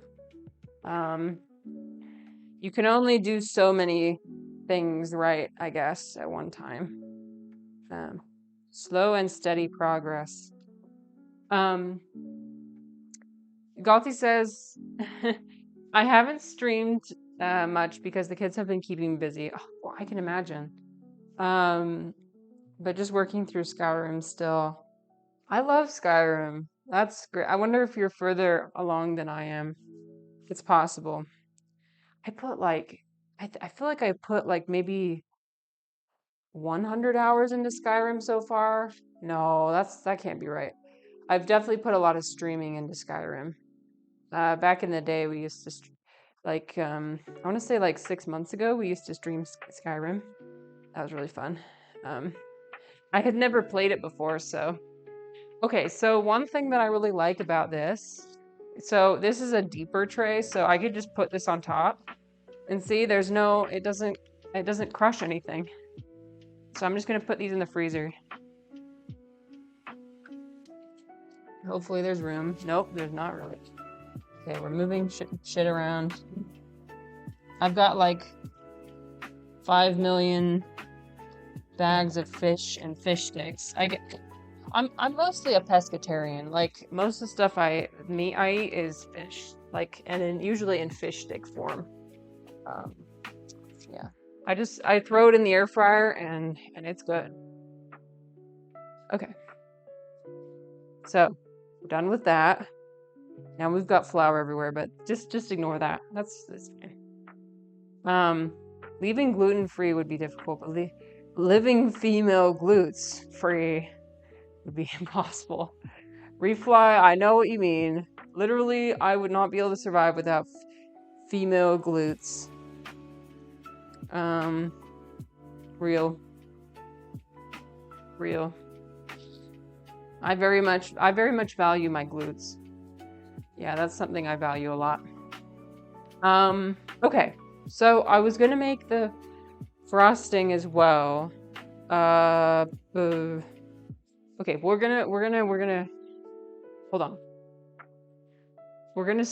you can only do so many things right, I guess, at one time. Slow and steady progress. Galti says, I haven't streamed much because the kids have been keeping me busy. Oh, well, I can imagine. But just working through Skyrim still. I love Skyrim. That's great. I wonder if you're further along than I am. It's possible. I put like, I feel like I put like maybe 100 hours into Skyrim so far. No, that can't be right. I've definitely put a lot of streaming into Skyrim. Back in the day, we used to, I want to say like 6 months ago, we used to stream Skyrim. That was really fun. Um, I had never played it before, so. Okay, so one thing that I really like about this, so this is a deeper tray, so I could just put this on top, and see, it doesn't crush anything. So I'm just gonna put these in the freezer. Hopefully there's room. Nope, there's not really. Okay, we're moving shit around. I've got like 5 million bags of fish and fish sticks. I'm mostly a pescatarian. Like most of the stuff I eat is fish. Like and then usually in fish stick form. Yeah. I throw it in the air fryer and it's good. Okay. So we're done with that. Now we've got flour everywhere, but just ignore that. That's fine. Leaving gluten free would be difficult, but living female glutes free would be impossible. Refly, I know what you mean. Literally, I would not be able to survive without female glutes. Real. I very much value my glutes. Yeah, that's something I value a lot. Okay. So I was gonna make the frosting as well. Okay, we're gonna hold on. We're gonna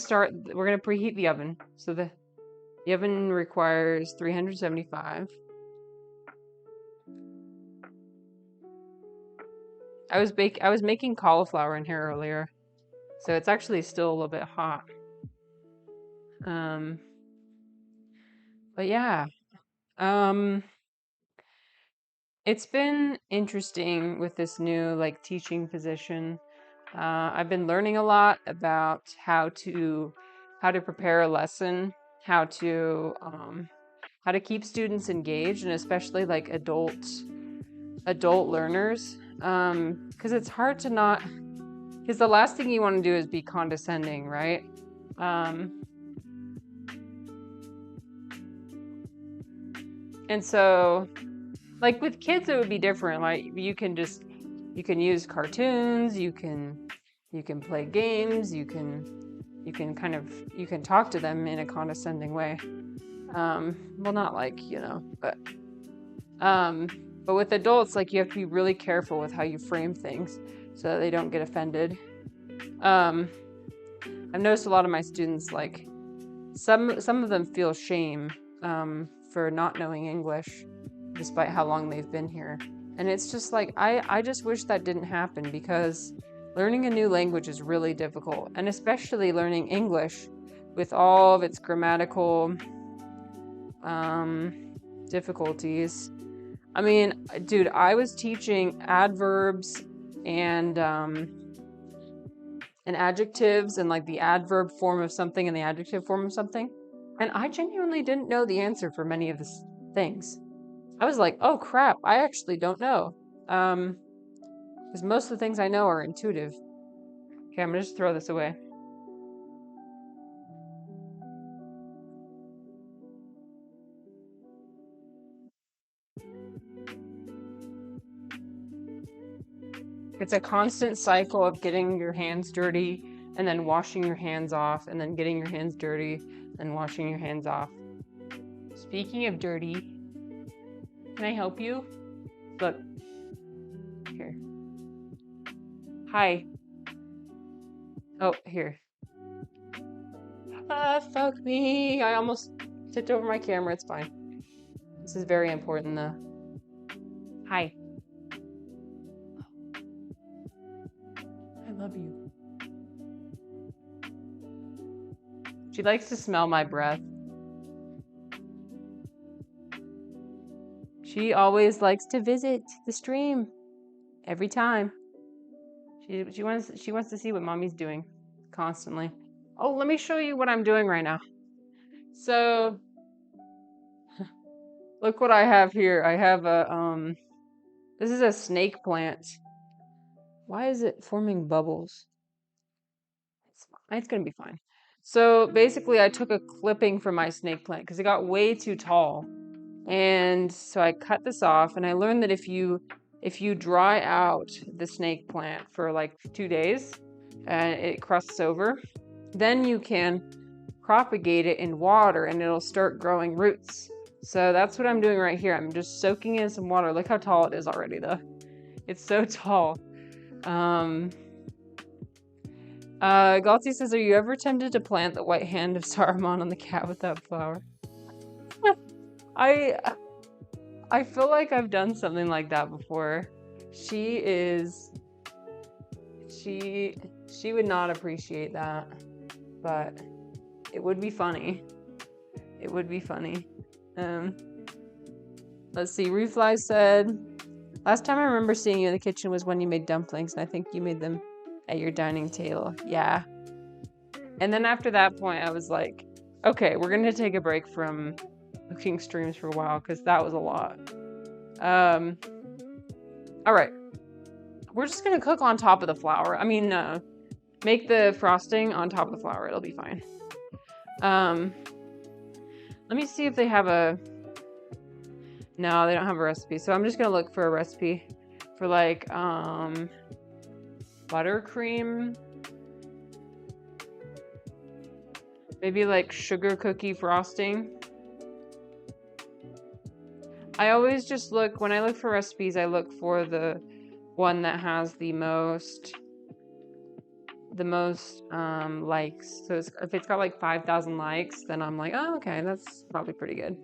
preheat the oven. So the oven requires 375. I was making cauliflower in here earlier, so it's actually still a little bit hot. But yeah, it's been interesting with this new like teaching position. I've been learning a lot about how to prepare a lesson, how to keep students engaged, and especially like adult learners, because it's hard to not, because the last thing you want to do is be condescending, right? And so like with kids it would be different. Like you can use cartoons, you can play games, you can talk to them in a condescending way. Well, not like, but with adults, like you have to be really careful with how you frame things so that they don't get offended. I've noticed a lot of my students, like some of them feel shame for not knowing English despite how long they've been here. And it's just like, I just wish that didn't happen, because learning a new language is really difficult, and especially learning English with all of its grammatical difficulties. I mean, dude, I was teaching adverbs and adjectives, and like the adverb form of something and the adjective form of something, and I genuinely didn't know the answer for many of these things. I was like, oh crap, I actually don't know. Because most of the things I know are intuitive. Okay, I'm gonna just throw this away. It's a constant cycle of getting your hands dirty and then washing your hands off, and then getting your hands dirty and washing your hands off. Speaking of dirty, can I help you? Look. Here. Hi. Oh, here. Fuck me. I almost tipped over my camera. It's fine. This is very important though. Hi. I love you. She likes to smell my breath. She always likes to visit the stream every time. She wants to see what mommy's doing constantly. Oh, let me show you what I'm doing right now. So look what I have here. I have a this is a snake plant. Why is it forming bubbles? It's gonna be fine. So basically, I took a clipping from my snake plant because it got way too tall. And so I cut this off, and I learned that if you dry out the snake plant for like 2 days and it crusts over, then you can propagate it in water and it'll start growing roots. So that's what I'm doing right here. I'm just soaking in some water. Look how tall it is already though. It's so tall. Galti says, are you ever tempted to plant the white hand of Saruman on the cat without flower? I feel like I've done something like that before. She would not appreciate that, but it would be funny. It would be funny. Let's see. Refly said, last time I remember seeing you in the kitchen was when you made dumplings, and I think you made them at your dining table. Yeah. And then after that point, I was like, okay, we're gonna take a break from cooking streams for a while because that was a lot. All right. We're just gonna cook on top of the flour. I mean, make the frosting on top of the flour. It'll be fine. Let me see if they have a... No, they don't have a recipe. So I'm just gonna look for a recipe for like, buttercream. Maybe like sugar cookie frosting. I always just look, when I look for recipes, I look for the one that has the most likes. So if it's got like 5,000 likes, then I'm like, oh, okay, that's probably pretty good.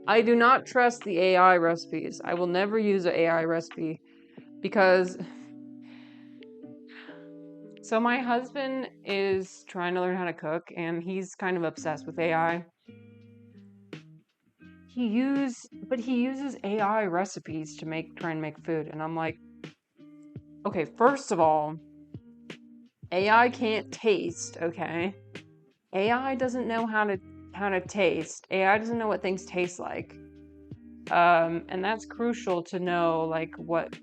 I do not trust the AI recipes. I will never use an AI recipe because... So my husband is trying to learn how to cook, and he's kind of obsessed with AI. He uses AI recipes to try and make food, and I'm like, okay, first of all, AI can't taste, okay? AI doesn't know how to taste. AI doesn't know what things taste like. And that's crucial to know like what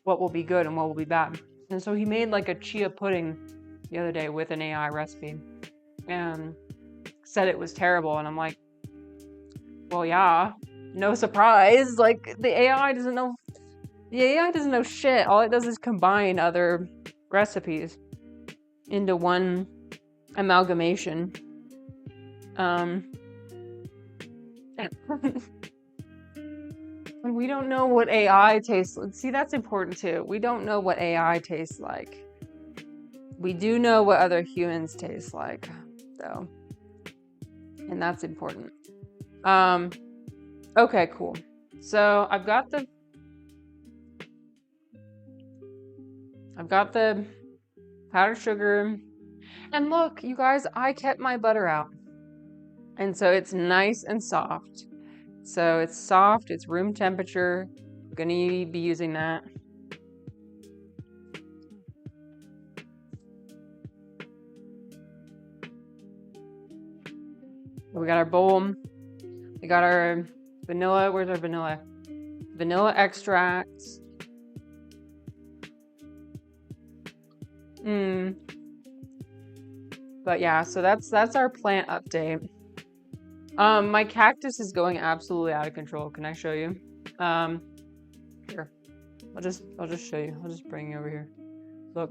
will be good and what will be bad. And so he made like a chia pudding the other day with an AI recipe and said it was terrible. And I'm like, well, yeah, no surprise. Like the AI doesn't know shit. All it does is combine other recipes into one amalgamation. We don't know what AI tastes like. See, that's important too. We don't know what AI tastes like. We do know what other humans taste like, though. And that's important. Okay, cool. So I've got the powdered sugar. And look, you guys, I kept my butter out. And so it's nice and soft. So it's soft, it's room temperature. I'm gonna be using that. We got our bowl. We got our vanilla. Where's our vanilla? Vanilla extracts. But yeah, so that's our plant update. My cactus is going absolutely out of control. Can I show you? Here. I'll just show you. I'll just bring you over here. Look.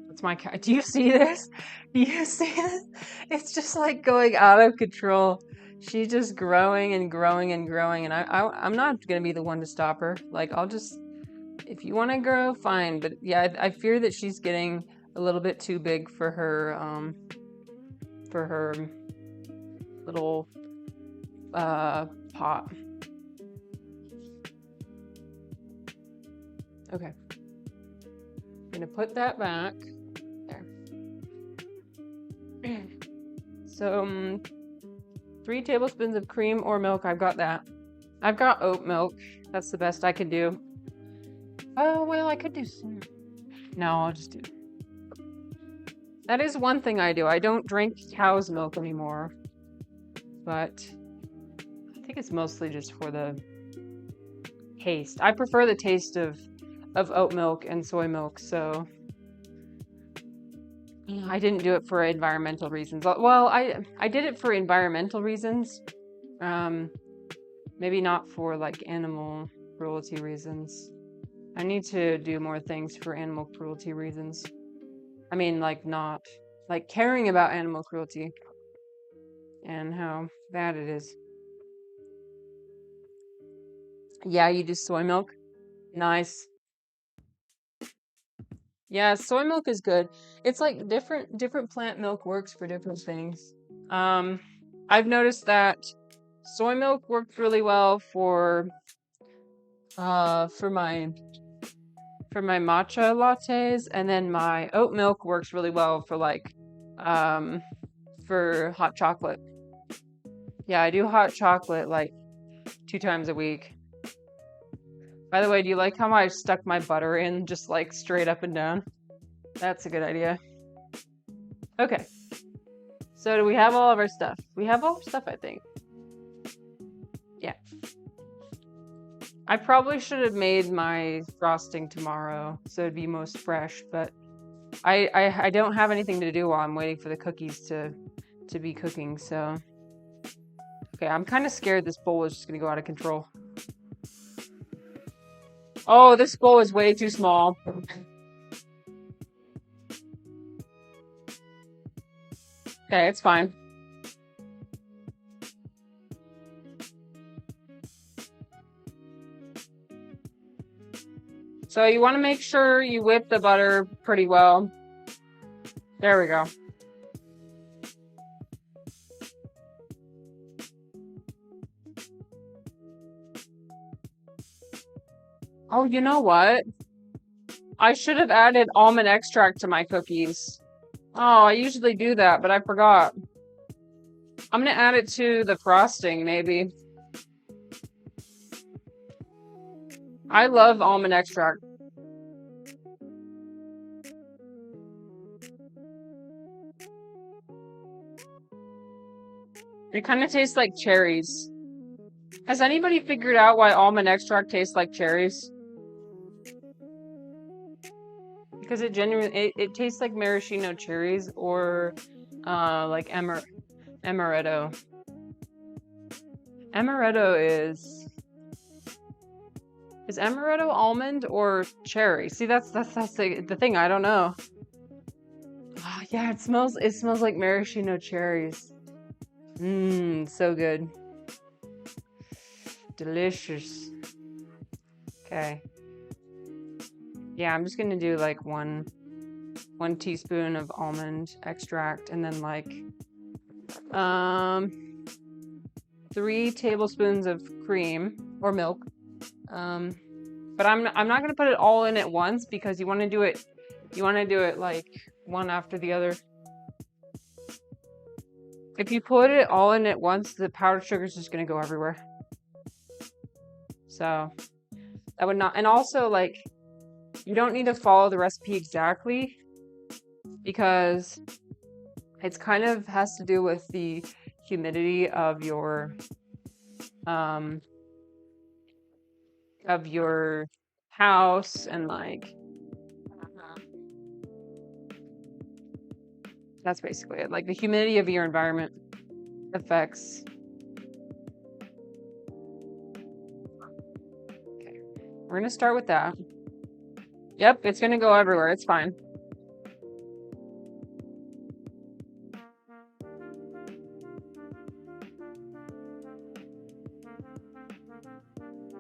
That's my cat. Do you see this? Do you see this? It's just like going out of control. She's just growing and growing and growing, and I'm not gonna be the one to stop her. Like, I'll just, if you want to grow, fine. But yeah, I fear that she's getting a little bit too big for her little pot. Okay. I'm gonna put that back there. So 3 tablespoons of cream or milk. I've got that. I've got oat milk. That's the best I could do. Oh, well, I could do some. No, I'll just do. That is one thing I do. I don't drink cow's milk anymore. But I think it's mostly just for the taste. I prefer the taste of oat milk and soy milk, so I didn't do it for environmental reasons. Well, I did it for environmental reasons. Maybe not for like animal cruelty reasons. I need to do more things for animal cruelty reasons. I mean, like not like caring about animal cruelty and how bad it is. Yeah, you do soy milk. Nice. Yeah, soy milk is good. It's like different plant milk works for different things. I've noticed that soy milk works really well for my matcha lattes, and then my oat milk works really well for like for hot chocolate. Yeah, I do hot chocolate like 2 times a week. By the way, do you like how I stuck my butter in just like straight up and down? That's a good idea. Okay. So do we have all of our stuff? We have all our stuff, I think. Yeah. I probably should have made my frosting tomorrow so it'd be most fresh, but I don't have anything to do while I'm waiting for the cookies to be cooking, so. Okay, I'm kind of scared this bowl is just gonna go out of control. Oh, this bowl is way too small. Okay, it's fine. So you want to make sure you whip the butter pretty well. There we go. Oh, you know what? I should have added almond extract to my cookies. Oh, I usually do that, but I forgot. I'm gonna add it to the frosting, maybe. I love almond extract. It kind of tastes like cherries. Has anybody figured out why almond extract tastes like cherries? Because it genuinely it tastes like maraschino cherries or like amaretto. Amaretto is amaretto almond or cherry? See, that's the thing. I don't know. Oh, yeah, it smells like maraschino cherries. Mmm, so good. Delicious. Okay. Yeah, I'm just gonna do like one teaspoon of almond extract and then like 3 tablespoons of cream or milk. But I'm not gonna put it all in at once because you want to do it like one after the other. If you put it all in at once, the powdered sugar is just gonna go everywhere. So that would not, and also like you don't need to follow the recipe exactly because it's kind of has to do with the humidity of your house and like that's basically it. Like the humidity of your environment affects. Okay, we're gonna start with that. Yep, it's gonna go everywhere. It's fine.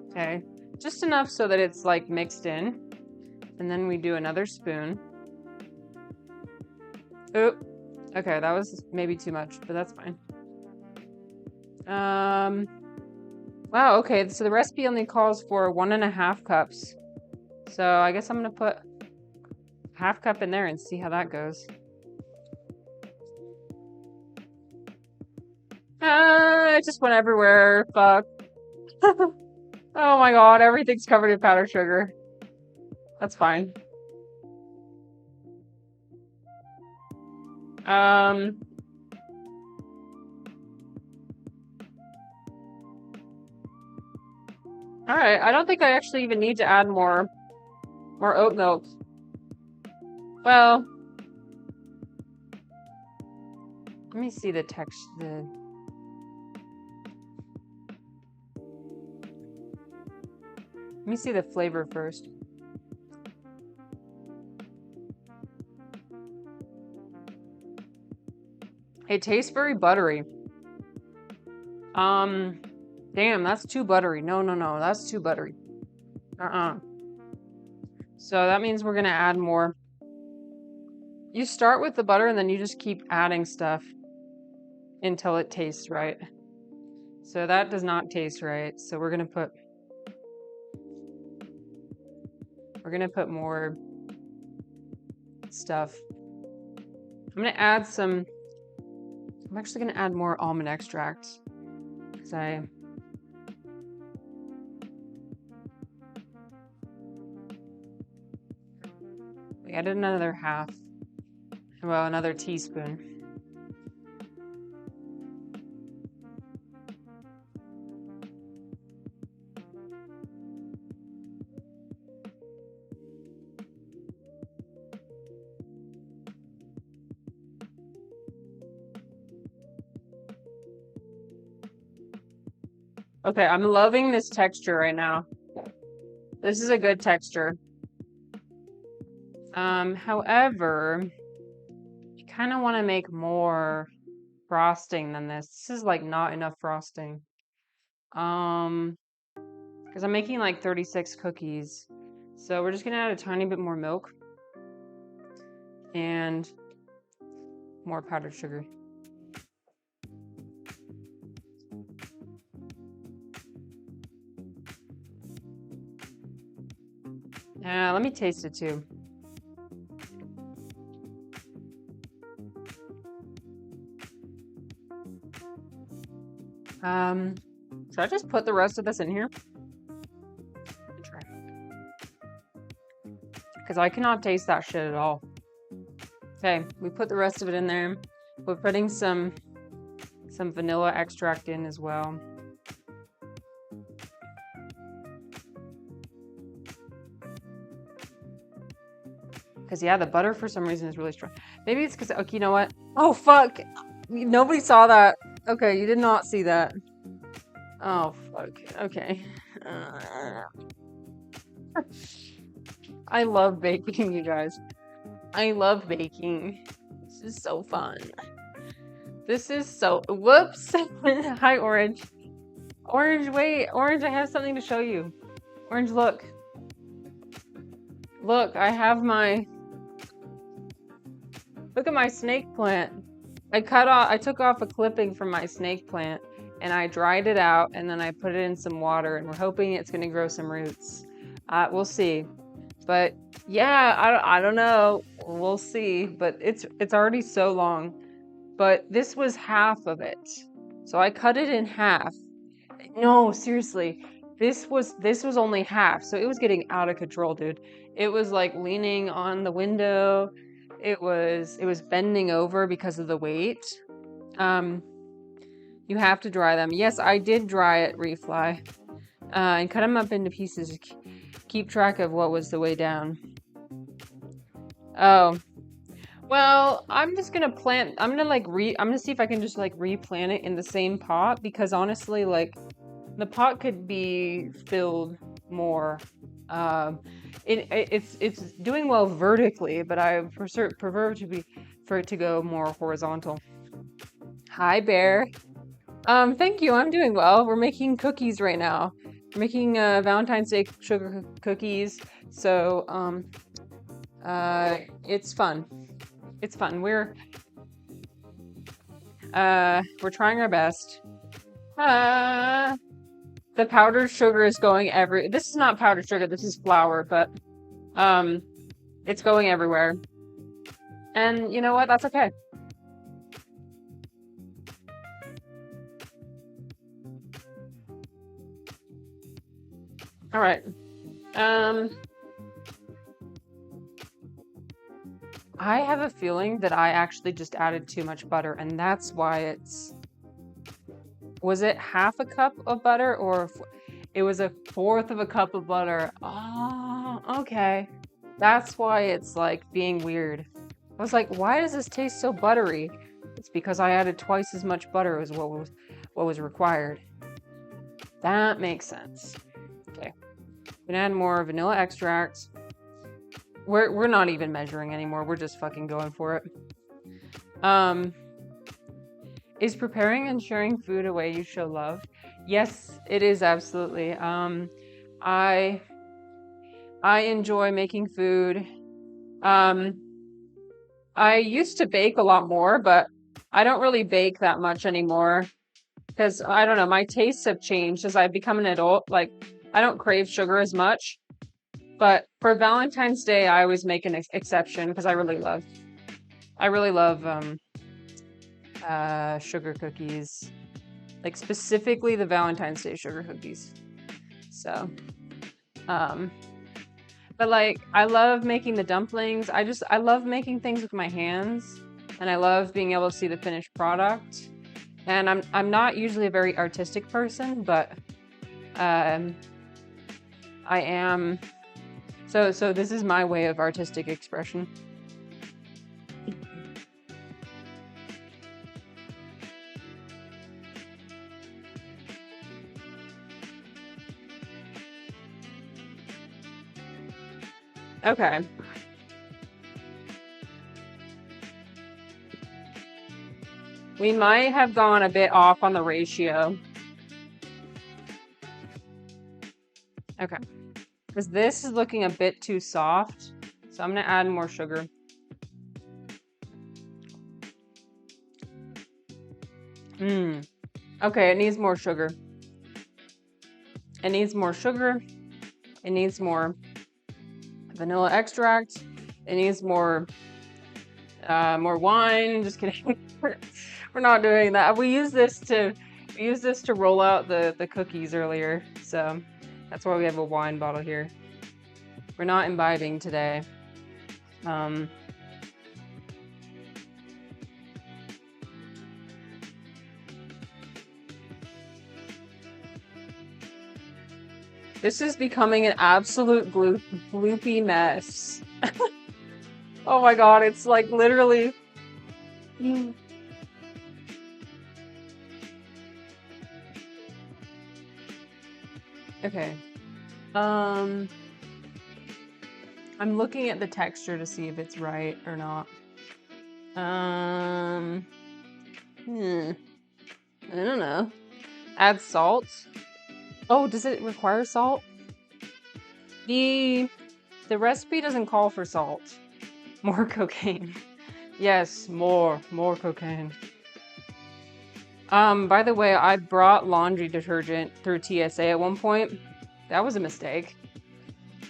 Okay, just enough so that it's like mixed in. And then we do another spoon. Oop. Okay, that was maybe too much, but that's fine. Wow, okay, so the recipe only calls for 1.5 cups. So I guess I'm gonna put 1/2 cup in there and see how that goes. It just went everywhere. Fuck. Oh my god, everything's covered in powdered sugar. That's fine. All right, I don't think I actually even need to add more oat milk. Well, let me see the texture. Let me see the flavor first. It tastes very buttery. Damn, that's too buttery. No, that's too buttery. So that means we're gonna add more. You start with the butter and then you just keep adding stuff until it tastes right. So that does not taste right. So we're gonna put more stuff. I'm actually gonna add more almond extract because we added another another teaspoon. Okay, I'm loving this texture right now. This is a good texture. However, you kind of want to make more frosting than this. This is like not enough frosting. Because I'm making like 36 cookies. So we're just gonna add a tiny bit more milk and more powdered sugar. Let me taste it too. Should I just put the rest of this in here? Because I cannot taste that shit at all. Okay, we put the rest of it in there. We're putting some vanilla extract in as well. Because, yeah, the butter for some reason is really strong. Maybe it's because, okay, you know what? Oh, fuck. Nobody saw that. Okay, you did not see that. Oh, fuck. Okay. I love baking, you guys. I love baking. This is so fun. This is so... Whoops. Hi, Orange. Orange, wait. Orange, I have something to show you. Orange, look. Look, I have my... Look at my snake plant. I took off a clipping from my snake plant and I dried it out and then I put it in some water and we're hoping it's going to grow some roots. We'll see. But yeah, I don't know. We'll see. But it's already so long. But this was half of it. So I cut it in half. No, seriously. This was only half. So it was getting out of control, dude. It was like leaning on the window. It was bending over because of the weight. You have to dry them. Yes, I did dry it, Refly. And cut them up into pieces. Keep track of what was the way down. Oh. Well, I'm just gonna plant, I'm gonna see if I can just like replant it in the same pot because honestly, like, the pot could be filled more. It's doing well vertically, but I prefer for it to go more horizontal. Hi, Bear. Thank you. I'm doing well. We're making cookies right now. We're making Valentine's Day sugar cookies. So it's fun. It's fun. We're trying our best. The powdered sugar is going this is not powdered sugar, this is flour, but it's going everywhere. And you know what? That's okay. All right. I have a feeling that I actually just added too much butter, and that's why it's... Was it half a cup of butter, or... It was a fourth of a cup of butter. Oh, okay. That's why it's like being weird. I was like, why does this taste so buttery? It's because I added twice as much butter as what was required. That makes sense. Okay. We can add more vanilla extract. We're not even measuring anymore. We're just fucking going for it. Is preparing and sharing food a way you show love? Yes, it is absolutely. I enjoy making food. I used to bake a lot more, but I don't really bake that much anymore because I don't know, my tastes have changed as I've become an adult. Like, I don't crave sugar as much. But for Valentine's Day, I always make an exception because I really love sugar cookies, like specifically the Valentine's Day sugar cookies. So, but like I love making the dumplings. I love making things with my hands, and I love being able to see the finished product. And I'm not usually a very artistic person, but I am. So this is my way of artistic expression. Okay. We might have gone a bit off on the ratio. Okay. Because this is looking a bit too soft. So I'm going to add more sugar. Okay, it needs more sugar. It needs more sugar. It needs more vanilla extract. It needs more wine. Just kidding. We're not doing that. We use this to roll out the cookies earlier. So that's why we have a wine bottle here. We're not imbibing today. This is becoming an absolute gloopy mess. Oh my god, it's like literally... Okay. I'm looking at the texture to see if it's right or not. I don't know. Add salt. Oh, does it require salt? The recipe doesn't call for salt. More cocaine. Yes, more cocaine. By the way, I brought laundry detergent through TSA at one point. That was a mistake.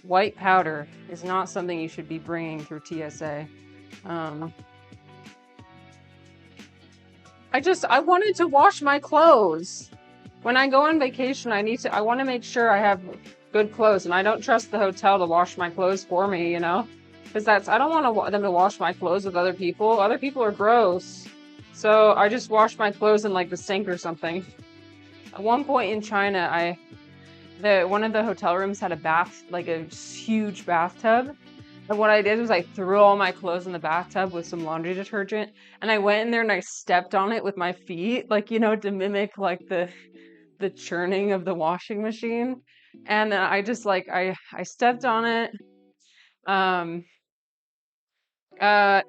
White powder is not something you should be bringing through TSA. I wanted to wash my clothes. When I go on vacation, I want to make sure I have good clothes, and I don't trust the hotel to wash my clothes for me, you know? Because I don't want them to wash my clothes with other people. Other people are gross. So I just wash my clothes in like the sink or something. At one point in China, one of the hotel rooms had a bath, like a huge bathtub. And what I did was I threw all my clothes in the bathtub with some laundry detergent. And I went in there and I stepped on it with my feet, like, you know, to mimic like the churning of the washing machine. And then I just like, I stepped on it.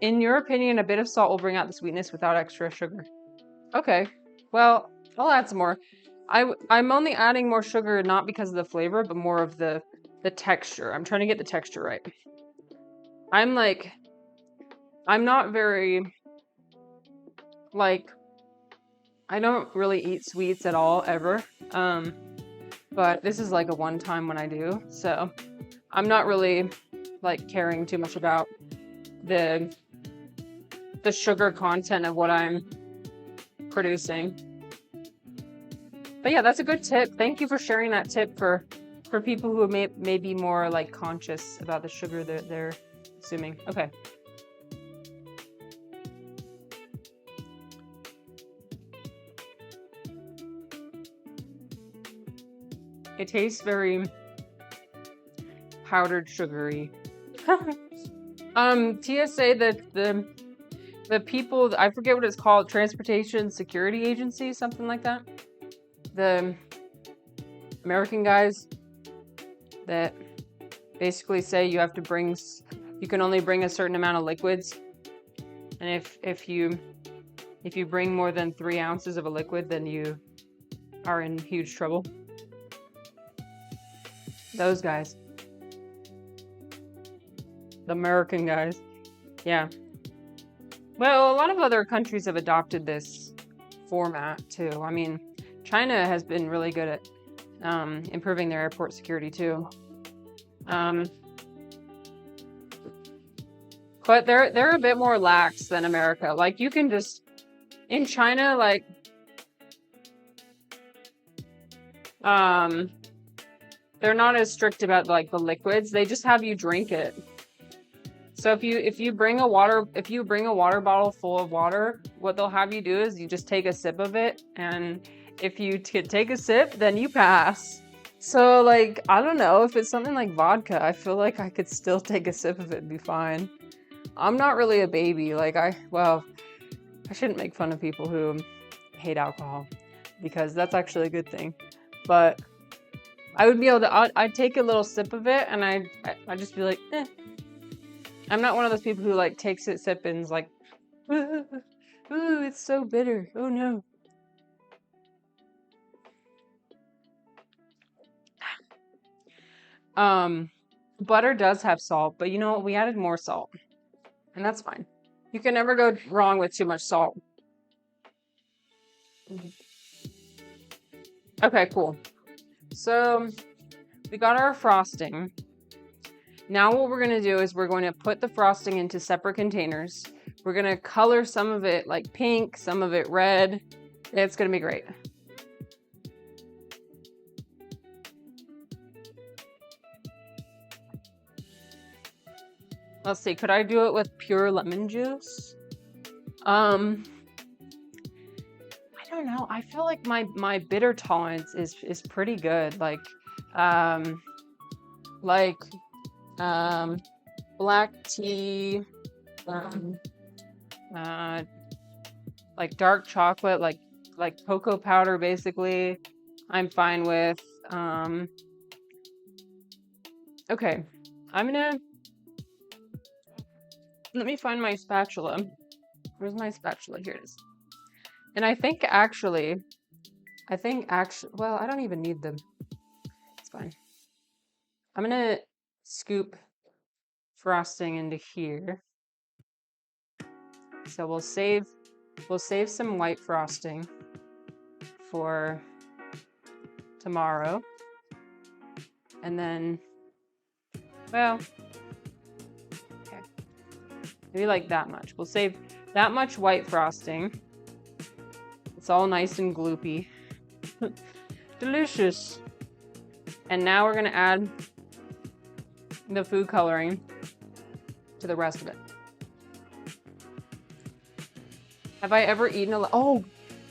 In your opinion, a bit of salt will bring out the sweetness without extra sugar. Okay, well, I'll add some more. I'm only adding more sugar not because of the flavor, but more of the texture. I'm trying to get the texture right. I'm not very, like, I don't really eat sweets at all, ever. But this is like a one-time when I do, so I'm not really, like, caring too much about the sugar content of what I'm producing. But yeah, that's a good tip. Thank you for sharing that tip for people who may be more like conscious about the sugar that they're consuming. Okay. It tastes very powdered sugary. TSA, the people, I forget what it's called, Transportation Security Agency, something like that. The American guys that basically say you have to you can only bring a certain amount of liquids, and if you bring more than 3 ounces of a liquid, then you are in huge trouble. Those guys. The American guys. Yeah. Well, a lot of other countries have adopted this format too. I mean, China has been really good at improving their airport security too. But they're a bit more lax than America. Like, you can just, in China, like, they're not as strict about like the liquids. They just have you drink it. So if you bring a water bottle full of water, what they'll have you do is you just take a sip of it, and if you take a sip, then you pass. So, like, I don't know, if it's something like vodka, I feel like I could still take a sip of it and be fine. I'm not really a baby. Like, I shouldn't make fun of people who hate alcohol, because that's actually a good thing. But I would be able to, I'd take a little sip of it, and I'd just be like, eh. I'm not one of those people who, like, takes a sip and is like, ooh, it's so bitter. Oh, no. Butter does have salt, but you know what? We added more salt, and that's fine. You can never go wrong with too much salt. Okay, cool. So we got our frosting. Now what we're going to do is we're going to put the frosting into separate containers. We're going to color some of it like pink, some of it red. It's going to be great. Let's see, could I do it with pure lemon juice? I don't know. I feel like my bitter tolerance is pretty good. Like black tea, like dark chocolate, like cocoa powder, basically, I'm fine with. Okay, let me find my spatula. Where's my spatula? Here it is. And I think actually, well, I don't even need them. It's fine. I'm gonna scoop frosting into here. So we'll save some white frosting for tomorrow. And then, well, okay, maybe like that much. We'll save that much white frosting. It's all nice and gloopy. Delicious. And now we're gonna add the food coloring to the rest of it. Have I ever eaten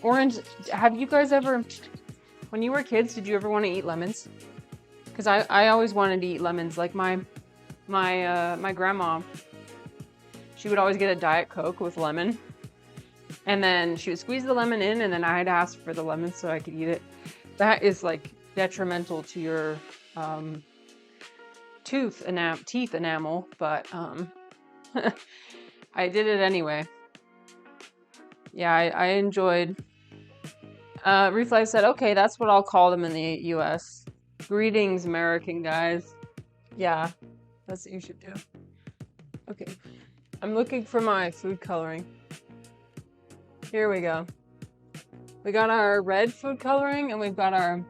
orange? Have you guys ever, when you were kids, did you ever want to eat lemons? Because I always wanted to eat lemons. Like my grandma, she would always get a Diet Coke with lemon, and then she would squeeze the lemon in, and then I'd ask for the lemon so I could eat it. That is like detrimental to your teeth enamel, but I did it anyway. Yeah, I enjoyed. Refly said, okay, that's what I'll call them in the US. Greetings, American guys. Yeah, that's what you should do. Okay, I'm looking for my food coloring. Here we go. We got our red food coloring, and we've got our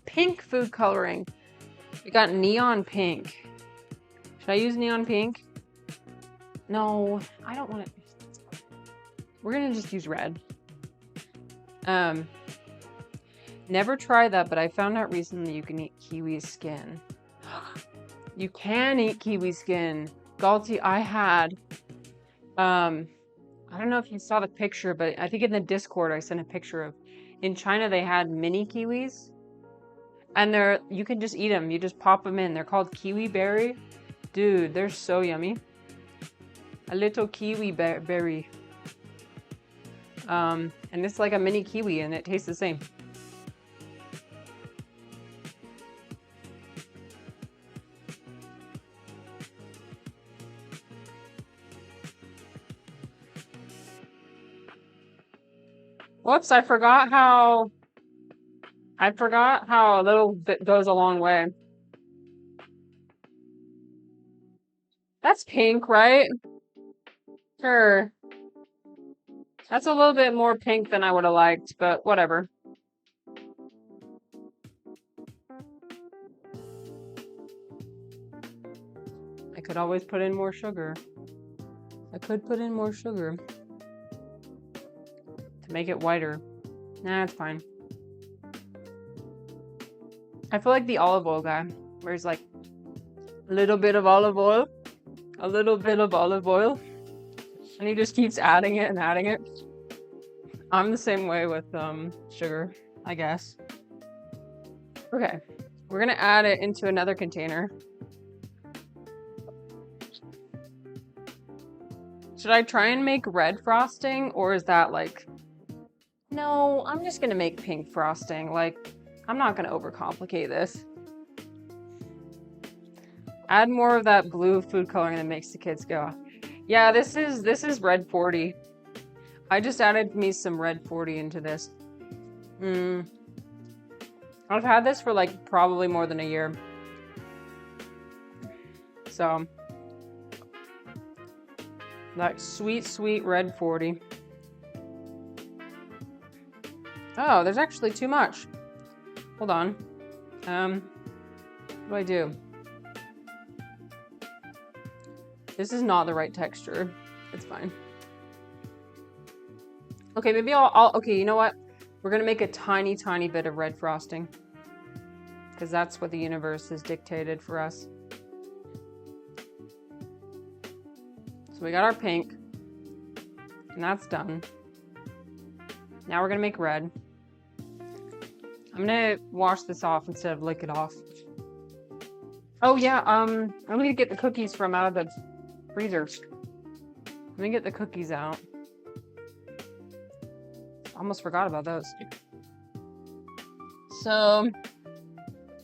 pink food coloring. We got neon pink. Should I use neon pink? No, I don't want it. We're gonna just use red. Never tried that, but I found out recently you can eat kiwi skin. You can eat kiwi skin. Galti, I had, I don't know if you saw the picture, but I think in the Discord I sent a picture of, in China they had mini kiwis, And you can just eat them. You just pop them in. They're called kiwi berry. Dude, they're so yummy. A little kiwi berry. And it's like a mini kiwi and it tastes the same. Whoops, I forgot how a little bit goes a long way. That's pink, right? Sure. That's a little bit more pink than I would have liked, but whatever. I could always put in more sugar. I could put in more sugar to make it whiter. Nah, it's fine. I feel like the olive oil guy, where he's like, a little bit of olive oil, a little bit of olive oil, and he just keeps adding it and adding it. I'm the same way with sugar, I guess. Okay, we're gonna add it into another container. Should I try and make red frosting, or is that like... No, I'm just gonna make pink frosting. Like, I'm not gonna overcomplicate this. Add more of that blue food coloring that makes the kids go. Yeah, this is red 40. I just added me some red 40 into this. I've had this for like probably more than a year. So that sweet, sweet red 40. Oh, there's actually too much. Hold on. What do I do? This is not the right texture. It's fine. Okay, maybe okay, you know what? We're gonna make a tiny, tiny bit of red frosting. Because that's what the universe has dictated for us. So we got our pink. And that's done. Now we're gonna make red. I'm gonna wash this off instead of lick it off. Oh yeah, I'm gonna get the cookies from out of the freezer. Let me get the cookies out. Almost forgot about those. So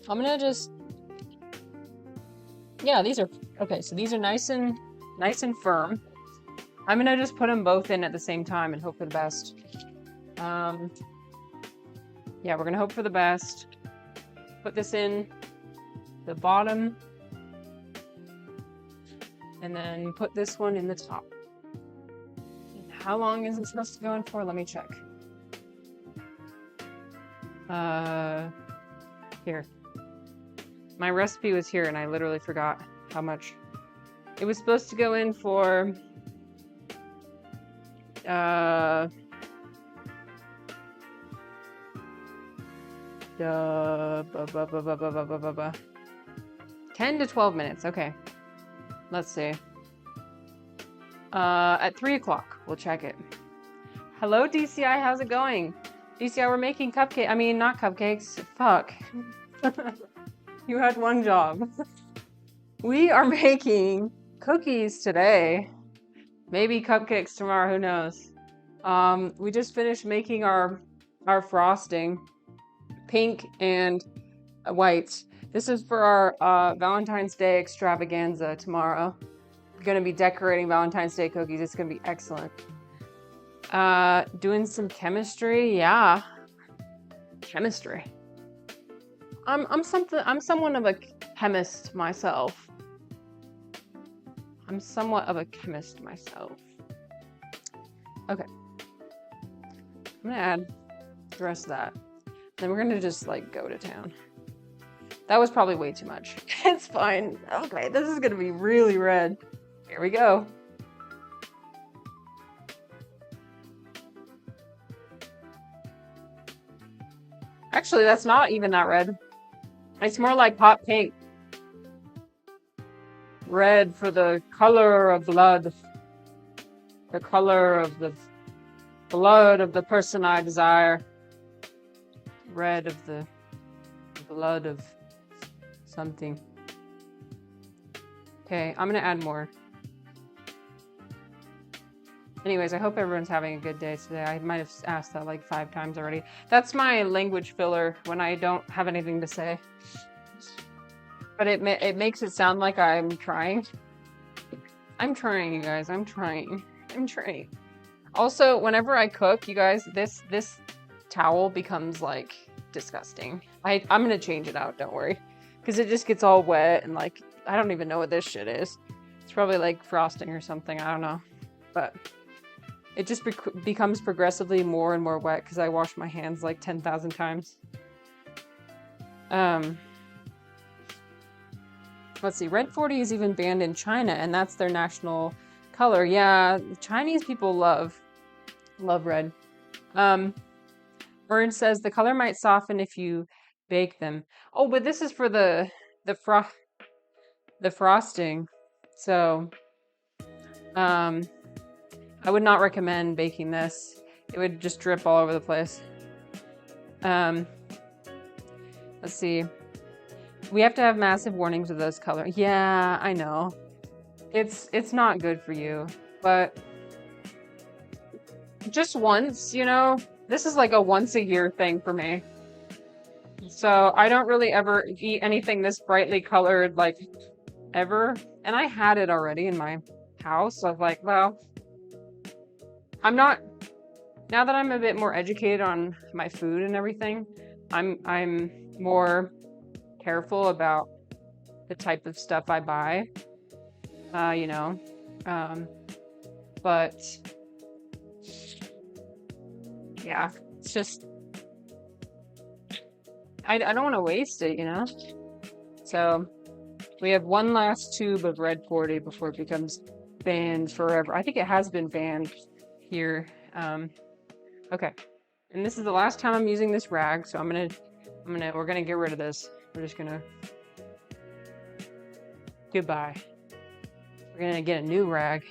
I'm gonna just... Yeah, these are... Okay, so these are nice and firm. I'm gonna just put them both in at the same time and hope for the best. Yeah, we're gonna hope for the best. Put this in the bottom. And then put this one in the top. And how long is it supposed to go in for? Let me check. Here. My recipe was here and I literally forgot how much. It was supposed to go in for 10 to 12 minutes. Okay. Let's see. At 3 o'clock, we'll check it. Hello, DCI. How's it going? DCI, we're making cupcakes. I mean, not cupcakes. Fuck. You had one job. We are making cookies today. Maybe cupcakes tomorrow. Who knows? We just finished making our frosting, pink and white. This is for our Valentine's Day extravaganza tomorrow. We're gonna be decorating Valentine's Day cookies. It's gonna be excellent. Doing some chemistry. Yeah, chemistry. I'm somewhat of a chemist myself. I'm somewhat of a chemist myself. Okay. I'm gonna add the rest of that. Then we're gonna just like go to town. That was probably way too much. It's fine. Okay, this is gonna be really red. Here we go. Actually, that's not even that red. It's more like hot pink. Red for the color of blood. The color of the blood of the person I desire. Red of the blood of something. Okay, I'm gonna add more. Anyways, I hope everyone's having a good day today. I might have asked that like 5 times already. That's my language filler when I don't have anything to say. But it makes it sound like I'm trying. I'm trying, you guys. I'm trying. I'm trying. Also, whenever I cook, you guys, this towel becomes like disgusting. I'm gonna change it out, don't worry. Because it just gets all wet and like, I don't even know what this shit is. It's probably like frosting or something, I don't know. But it just becomes progressively more and more wet because I wash my hands like 10,000 times. Let's see, red 40 is even banned in China, and that's their national color. Yeah, Chinese people love red. Orange says the color might soften if you bake them. Oh, but this is for the frosting. So, I would not recommend baking this. It would just drip all over the place. Let's see. We have to have massive warnings of those colors. Yeah, I know. It's not good for you, but just once, you know, this is like a once a year thing for me. So I don't really ever eat anything this brightly colored, like, ever. And I had it already in my house. So I was like, well, I'm not, now that I'm a bit more educated on my food and everything, I'm more careful about the type of stuff I buy, you know, but yeah, it's just, I don't want to waste it, you know? So we have one last tube of red 40 before it becomes banned forever. I think it has been banned here. Okay. And this is the last time I'm using this rag, so we're gonna get rid of this. We're just gonna, goodbye. We're gonna get a new rag.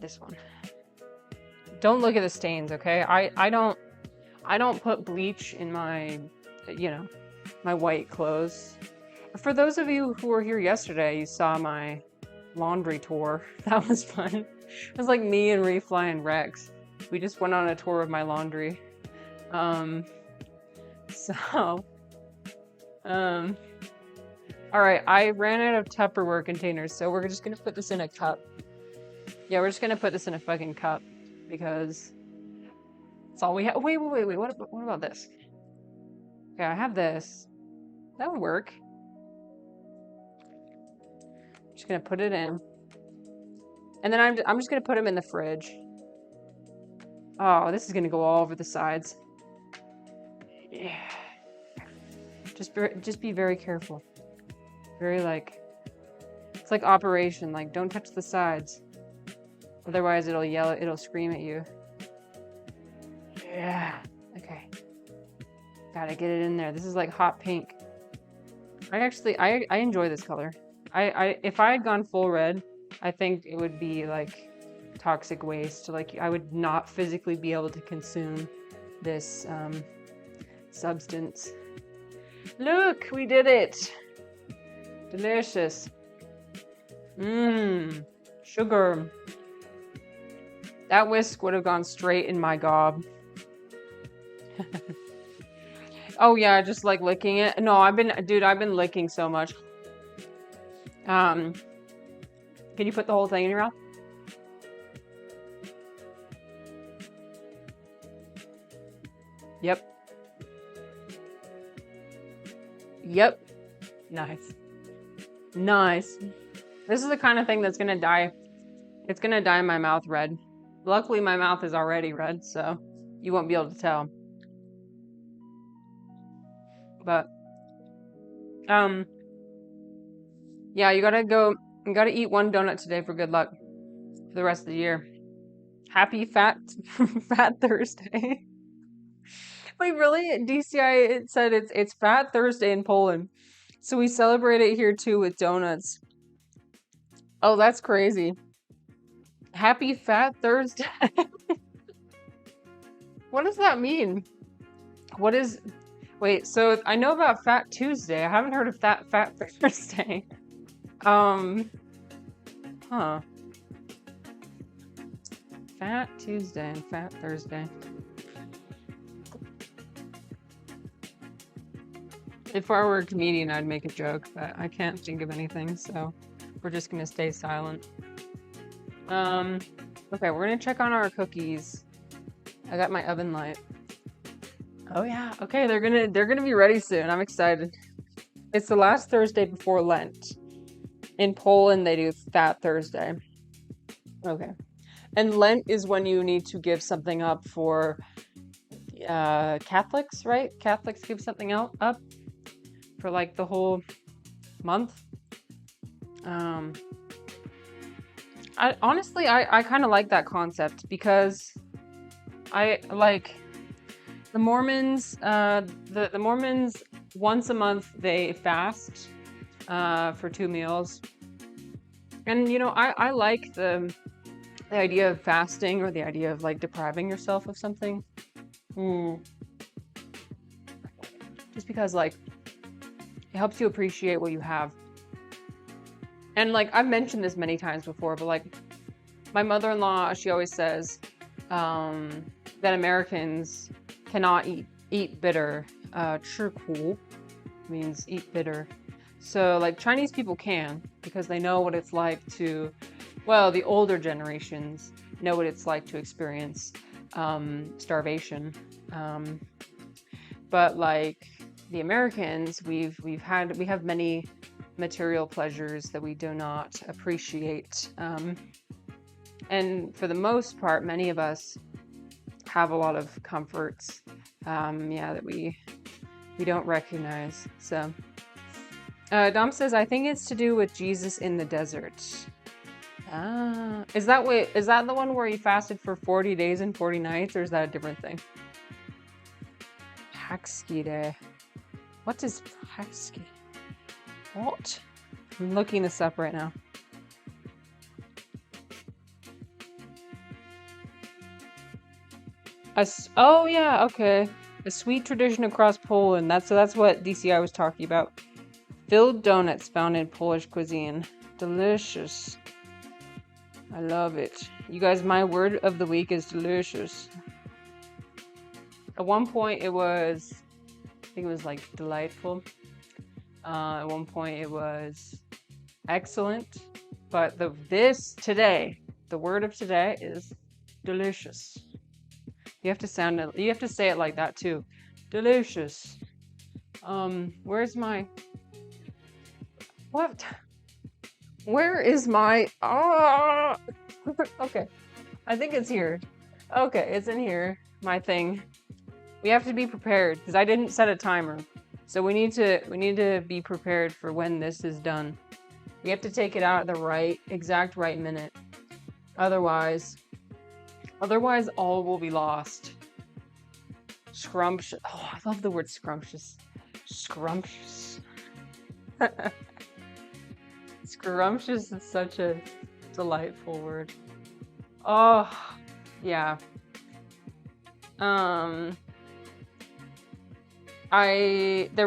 This one. Don't look at the stains, okay? I don't put bleach in my, you know, my white clothes. For those of you who were here yesterday, you saw my laundry tour. That was fun. It was like me and Refly and Rex. We just went on a tour of my laundry. All right, I ran out of Tupperware containers, so we're just gonna put this in a cup. Yeah, we're just gonna put this in a fucking cup because that's all we have. Wait, what about this? Okay, I have this. That would work. Just gonna put it in. And then I'm just gonna put them in the fridge. Oh, this is gonna go all over the sides. Yeah. Just be very careful. Very like, it's like Operation, like don't touch the sides. Otherwise it'll scream at you. Yeah. Okay. Gotta get it in there. This is like hot pink. I enjoy this color. If I had gone full red, I think it would be like toxic waste. Like I would not physically be able to consume this substance. Look, we did it. Delicious. Mmm. Sugar. That whisk would have gone straight in my gob. Oh yeah, just like licking it. No, I've been licking so much. Can you put the whole thing in your mouth? Yep. Yep. Nice. Nice. This is the kind of thing that's gonna dye. It's gonna dye my mouth red. Luckily, my mouth is already red, so you won't be able to tell. But, yeah, you gotta eat one donut today for good luck for the rest of the year. Happy Fat Thursday. Wait, really? DCI, it said it's Fat Thursday in Poland. So we celebrate it here too with donuts. Oh, that's crazy. Happy Fat Thursday. What does that mean? what is... Wait, so I know about Fat Tuesday. I haven't heard of that Fat Thursday. Huh. Fat Tuesday and Fat Thursday. If I were a comedian, I'd make a joke, but I can't think of anything, so we're just gonna stay silent. Okay, we're gonna check on our cookies. I got my oven light. Oh yeah, okay, they're gonna be ready soon. I'm excited. It's the last Thursday before Lent. In Poland, they do Fat Thursday. Okay. And Lent is when you need to give something up for Catholics, right? Catholics give something up for like the whole month. I honestly kind of like that concept because I like the Mormons. The Mormons once a month they fast for 2 meals, and you know I like the idea of fasting or the idea of like depriving yourself of something. Just because like it helps you appreciate what you have. And like I've mentioned this many times before, but like my mother-in-law, she always says that Americans cannot eat bitter. 吃苦 means eat bitter. So like Chinese people can, because they know what it's like to, well, the older generations know what it's like to experience starvation. But like the Americans, we have many material pleasures that we do not appreciate. And for the most part, many of us have a lot of comforts, that we don't recognize. So Dom says, I think it's to do with Jesus in the desert. Is that the one where he fasted for 40 days and 40 nights, or is that a different thing? Paxki Day. What is Paxki? What? I'm looking this up right now. Oh yeah, okay. A sweet tradition across Poland. That's what DCI was talking about. Filled donuts found in Polish cuisine. Delicious. I love it. You guys, my word of the week is delicious. At one point it was, I think it was like delightful. At one point it was excellent. But the word of today is delicious. You have to say it like that too. Delicious. Where's my... What? Where is my... Okay. I think it's here. Okay, it's in here. My thing. We have to be prepared because I didn't set a timer. So we need to be prepared for when this is done. We have to take it out at the exact right minute. Otherwise all will be lost. Scrumptious. Oh, I love the word scrumptious. Scrumptious. Scrumptious is such a delightful word. Oh, yeah. There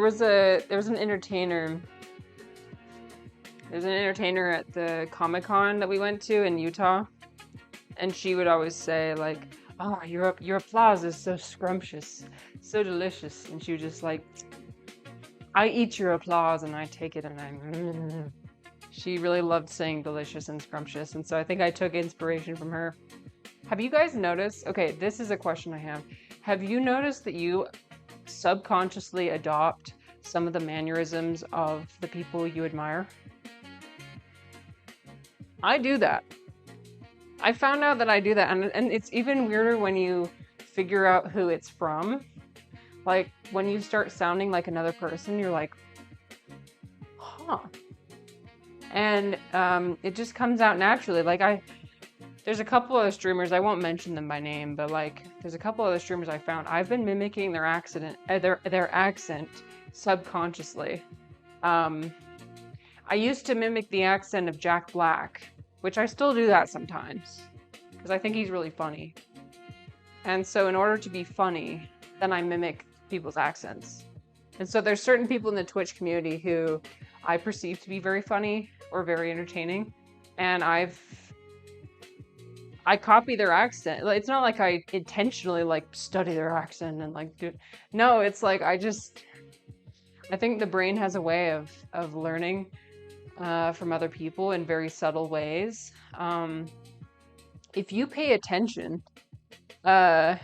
was an entertainer. There's an entertainer at the Comic-Con that we went to in Utah, and she would always say like, "Oh, your applause is so scrumptious, so delicious," and she would just like, "I eat your applause and I take it and I." She really loved saying delicious and scrumptious, and so I think I took inspiration from her. Have you guys noticed? Okay, this is a question I have. Have you noticed that you subconsciously adopt some of the mannerisms of the people you admire? I do that. I found out that I do that, and it's even weirder when you figure out who it's from. Like, when you start sounding like another person, you're like, huh. And it just comes out naturally. Like, there's a couple of streamers, I won't mention them by name, but like, there's a couple of streamers I found. I've been mimicking their accent subconsciously. I used to mimic the accent of Jack Black, which I still do that sometimes, because I think he's really funny. And so in order to be funny, then I mimic people's accents. And so there's certain people in the Twitch community who I perceive to be very funny or very entertaining. And I copy their accent. Like, it's not like I intentionally like study their accent and like do. No, it's like I think the brain has a way of learning from other people in very subtle ways. If you pay attention, uh,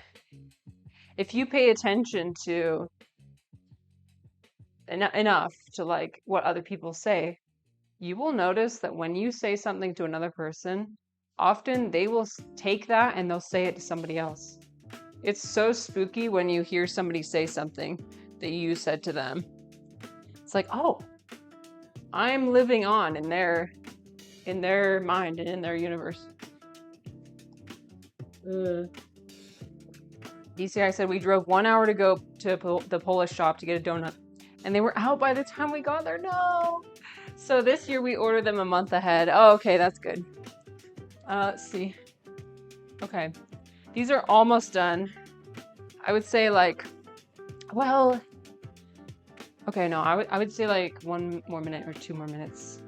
to enough to like what other people say, you will notice that when you say something to another person, often they will take that and they'll say it to somebody else. It's so spooky when you hear somebody say something that you said to them. It's like, oh, I'm living on in their mind and in their universe. DCI said we drove 1 hour to go to the Polish shop to get a donut, and they were out by the time we got there. No. So this year we ordered them a month ahead. Oh, okay, that's good. Let's see. Okay, these are almost done. I would say like, well, okay, no, I would say like 1 more minute or 2 more minutes.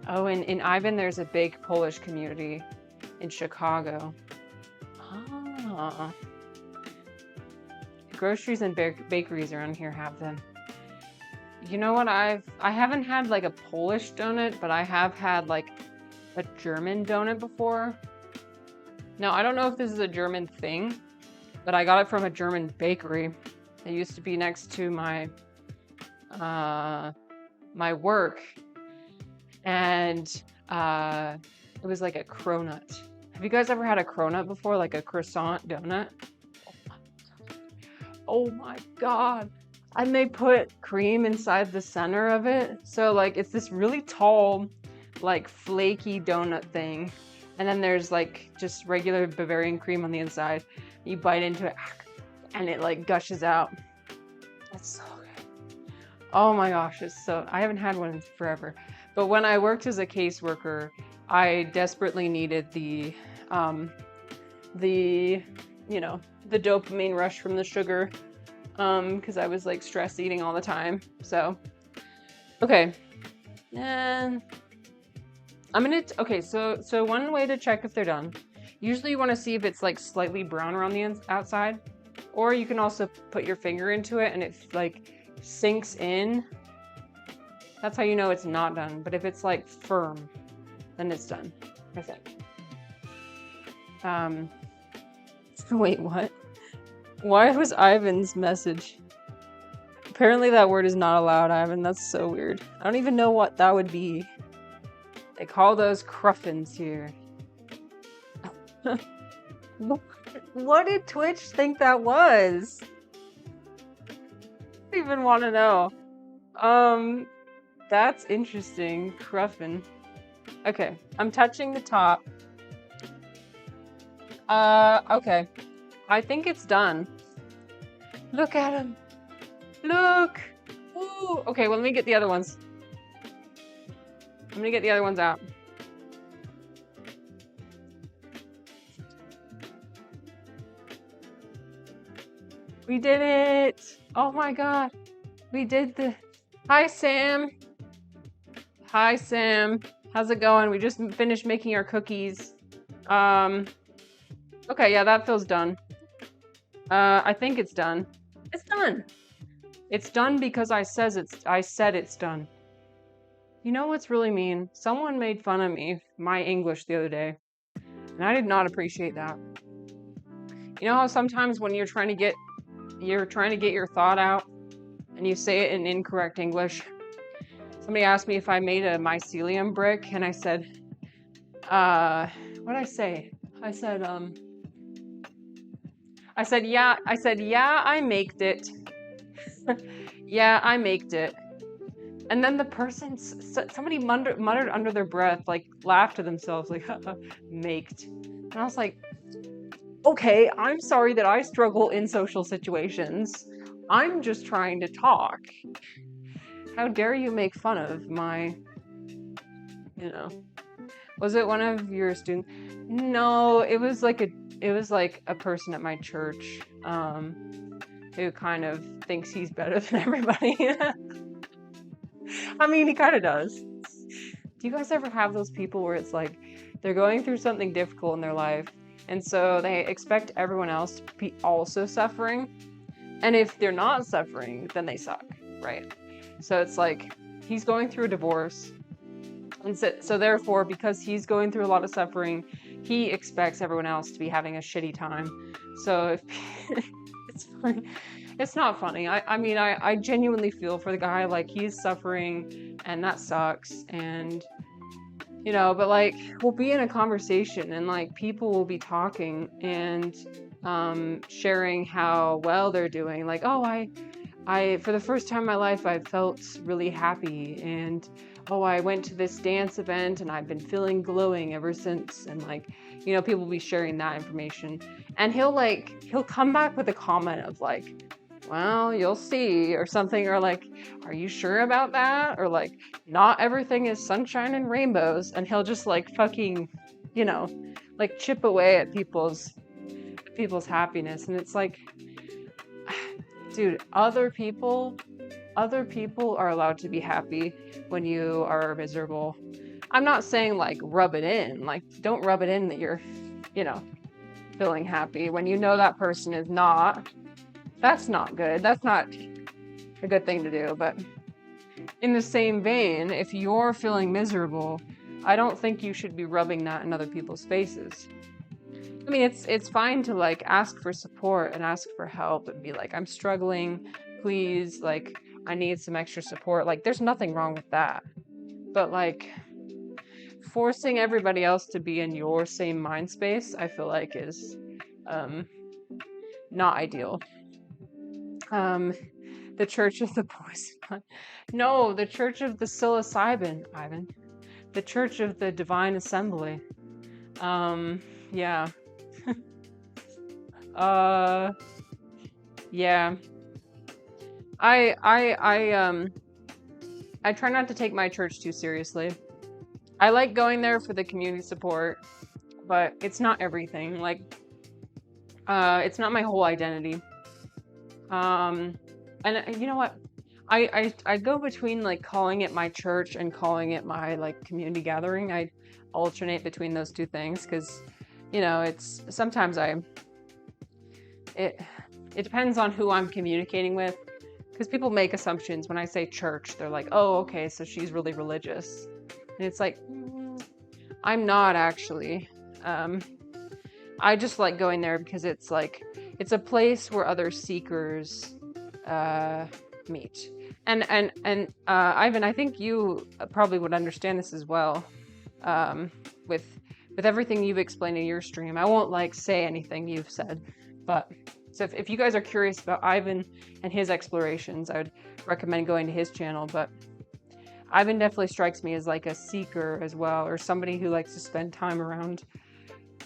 Oh, and in Ivan, there's a big Polish community in Chicago. Ah. Groceries and bakeries around here have them. You know what? I haven't had like a Polish donut, but I have had like a German donut before. Now, I don't know if this is a German thing, but I got it from a German bakery. It used to be next to my my work, and it was like a cronut. Have you guys ever had a cronut before, like a croissant donut? Oh my god. And they put cream inside the center of it. So like it's this really tall, like flaky donut thing. And then there's like just regular Bavarian cream on the inside. You bite into it and it like gushes out. It's so good. Oh my gosh, I haven't had one in forever. But when I worked as a caseworker, I desperately needed the dopamine rush from the sugar, because I was like stress eating all the time. So, okay. And so one way to check if they're done, usually you want to see if it's like slightly brown around the outside, or you can also put your finger into it and it like sinks in. That's how you know it's not done. But if it's like firm, then it's done, I think. Wait, what? Why was Ivan's message? Apparently that word is not allowed, Ivan. That's so weird. I don't even know what that would be. They call those cruffins here. What did Twitch think that was? I don't even want to know. That's interesting. Cruffin. Okay, I'm touching the top. Okay. I think it's done. Look at him. Look. Ooh. Okay, well, let me get the other ones. I'm gonna get the other ones out. We did it. Oh my god. We did the... Hi, Sam. Hi, Sam. How's it going? We just finished making our cookies. Okay, yeah, that feels done. I think it's done. It's done. It's done because I said it's done. You know what's really mean? Someone made fun of me, my English, the other day, and I did not appreciate that. You know how sometimes when you're trying to get your thought out and you say it in incorrect English? Somebody asked me if I made a mycelium brick, and I said, what did I say? I said, yeah, I maked it. Yeah, I maked it. And then the person, somebody muttered under their breath, like laughed to themselves, like, maked. And I was like, okay, I'm sorry that I struggle in social situations. I'm just trying to talk. How dare you make fun of my, was it one of your students? No, it was like a person at my church. who kind of thinks he's better than everybody. I mean, he kind of does. Do you guys ever have those people where it's like they're going through something difficult in their life, and so they expect everyone else to be also suffering? And if they're not suffering, then they suck, right? So it's like he's going through a divorce. And so therefore, because he's going through a lot of suffering, he expects everyone else to be having a shitty time. So if it's funny, it's not funny. I mean, I genuinely feel for the guy. Like, he's suffering, and that sucks. And, you know, but like, we'll be in a conversation, and like, people will be talking and sharing how well they're doing. Like, oh, I for the first time in my life, I felt really happy, and oh, I went to this dance event and I've been feeling glowing ever since. And like, you know, people will be sharing that information, and he'll come back with a comment of like, well, you'll see, or something, or like, are you sure about that? Or like, not everything is sunshine and rainbows. And he'll just like fucking, you know, like chip away at people's happiness. And it's like, dude, other people are allowed to be happy when you are miserable. I'm not saying like rub it in, like don't rub it in that you're, you know, feeling happy when you know that person is not. That's not good. That's not a good thing to do. But in the same vein, if you're feeling miserable, I don't think you should be rubbing that in other people's faces. I mean, it's fine to like ask for support and ask for help and be like, I'm struggling, please, like, I need some extra support. Like, there's nothing wrong with that. But like, forcing everybody else to be in your same mind space, I feel like is not ideal. The Church of the Poison. No, the Church of the Psilocybin, Ivan. The Church of the Divine Assembly. Yeah. Yeah. I try not to take my church too seriously. I like going there for the community support, but it's not everything. Like, it's not my whole identity. And you know what? I go between like calling it my church and calling it my like community gathering. I alternate between those two things because, you know, it's sometimes it depends on who I'm communicating with, because people make assumptions when I say church. They're like, oh, okay, so she's really religious, and it's like, I'm not actually. I just like going there because it's like, it's a place where other seekers meet. And Ivan, I think you probably would understand this as well. With everything you've explained in your stream, I won't like say anything you've said, but so if you guys are curious about Ivan and his explorations, I would recommend going to his channel. But Ivan definitely strikes me as like a seeker as well, or somebody who likes to spend time around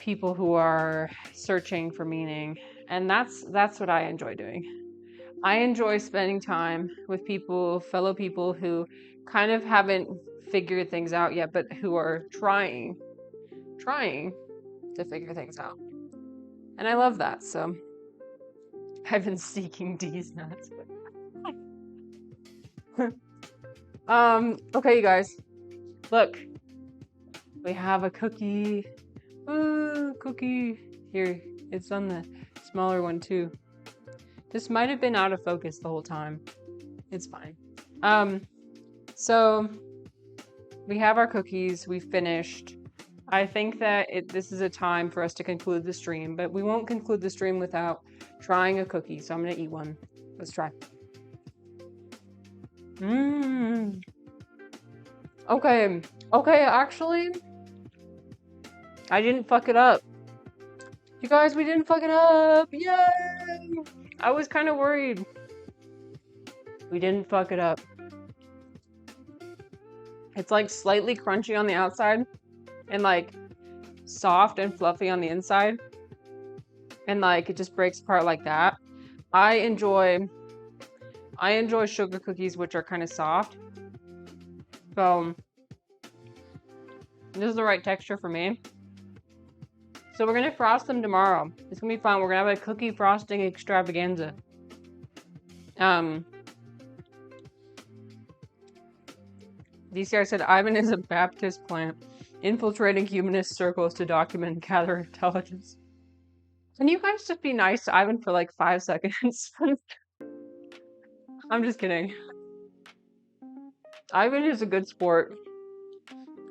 people who are searching for meaning. And that's what I enjoy doing. I enjoy spending time with fellow people who kind of haven't figured things out yet, but who are trying to figure things out. And I love that. So I've been seeking D's nuts. Okay, you guys. Look. We have a cookie. Ooh, cookie. Here, it's on the smaller one too. This might have been out of focus the whole time. It's fine. So we have our cookies. We finished. I think that this is a time for us to conclude the stream, but we won't conclude the stream without trying a cookie. So I'm gonna eat one. Let's try. Okay, actually, I didn't fuck it up. You guys, we didn't fuck it up. Yay! I was kind of worried. We didn't fuck it up. It's like slightly crunchy on the outside and like soft and fluffy on the inside. And like it just breaks apart like that. I enjoy sugar cookies which are kind of soft. So this is the right texture for me. So we're gonna frost them tomorrow. It's gonna be fun. We're gonna have a cookie frosting extravaganza. Um, DCR said Ivan is a Baptist plant infiltrating humanist circles to document and gather intelligence. Can you guys just be nice to Ivan for like 5 seconds? I'm just kidding. Ivan is a good sport.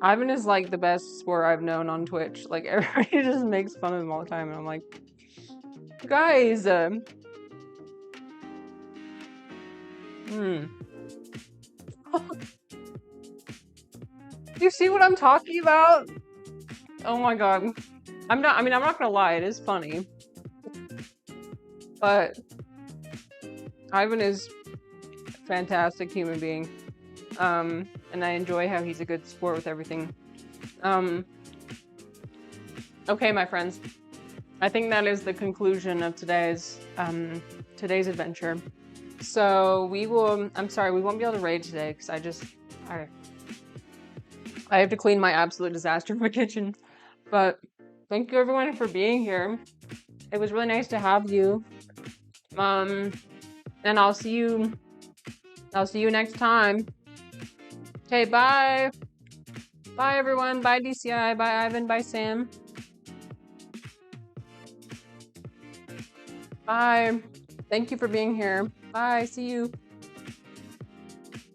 Ivan is like the best sport I've known on Twitch. Like everybody just makes fun of him all the time, and I'm like, guys, you see what I'm talking about? Oh my god. I'm not gonna lie, it is funny. But Ivan is a fantastic human being. And I enjoy how he's a good sport with everything. Okay, my friends. I think that is the conclusion of today's adventure. So I'm sorry, we won't be able to raid today because I have to clean my absolute disaster in my kitchen. But thank you everyone for being here. It was really nice to have you. And I'll see you next time. Okay, bye. Bye everyone. Bye DCI. Bye Ivan. Bye Sam. Bye. Thank you for being here. Bye. See you.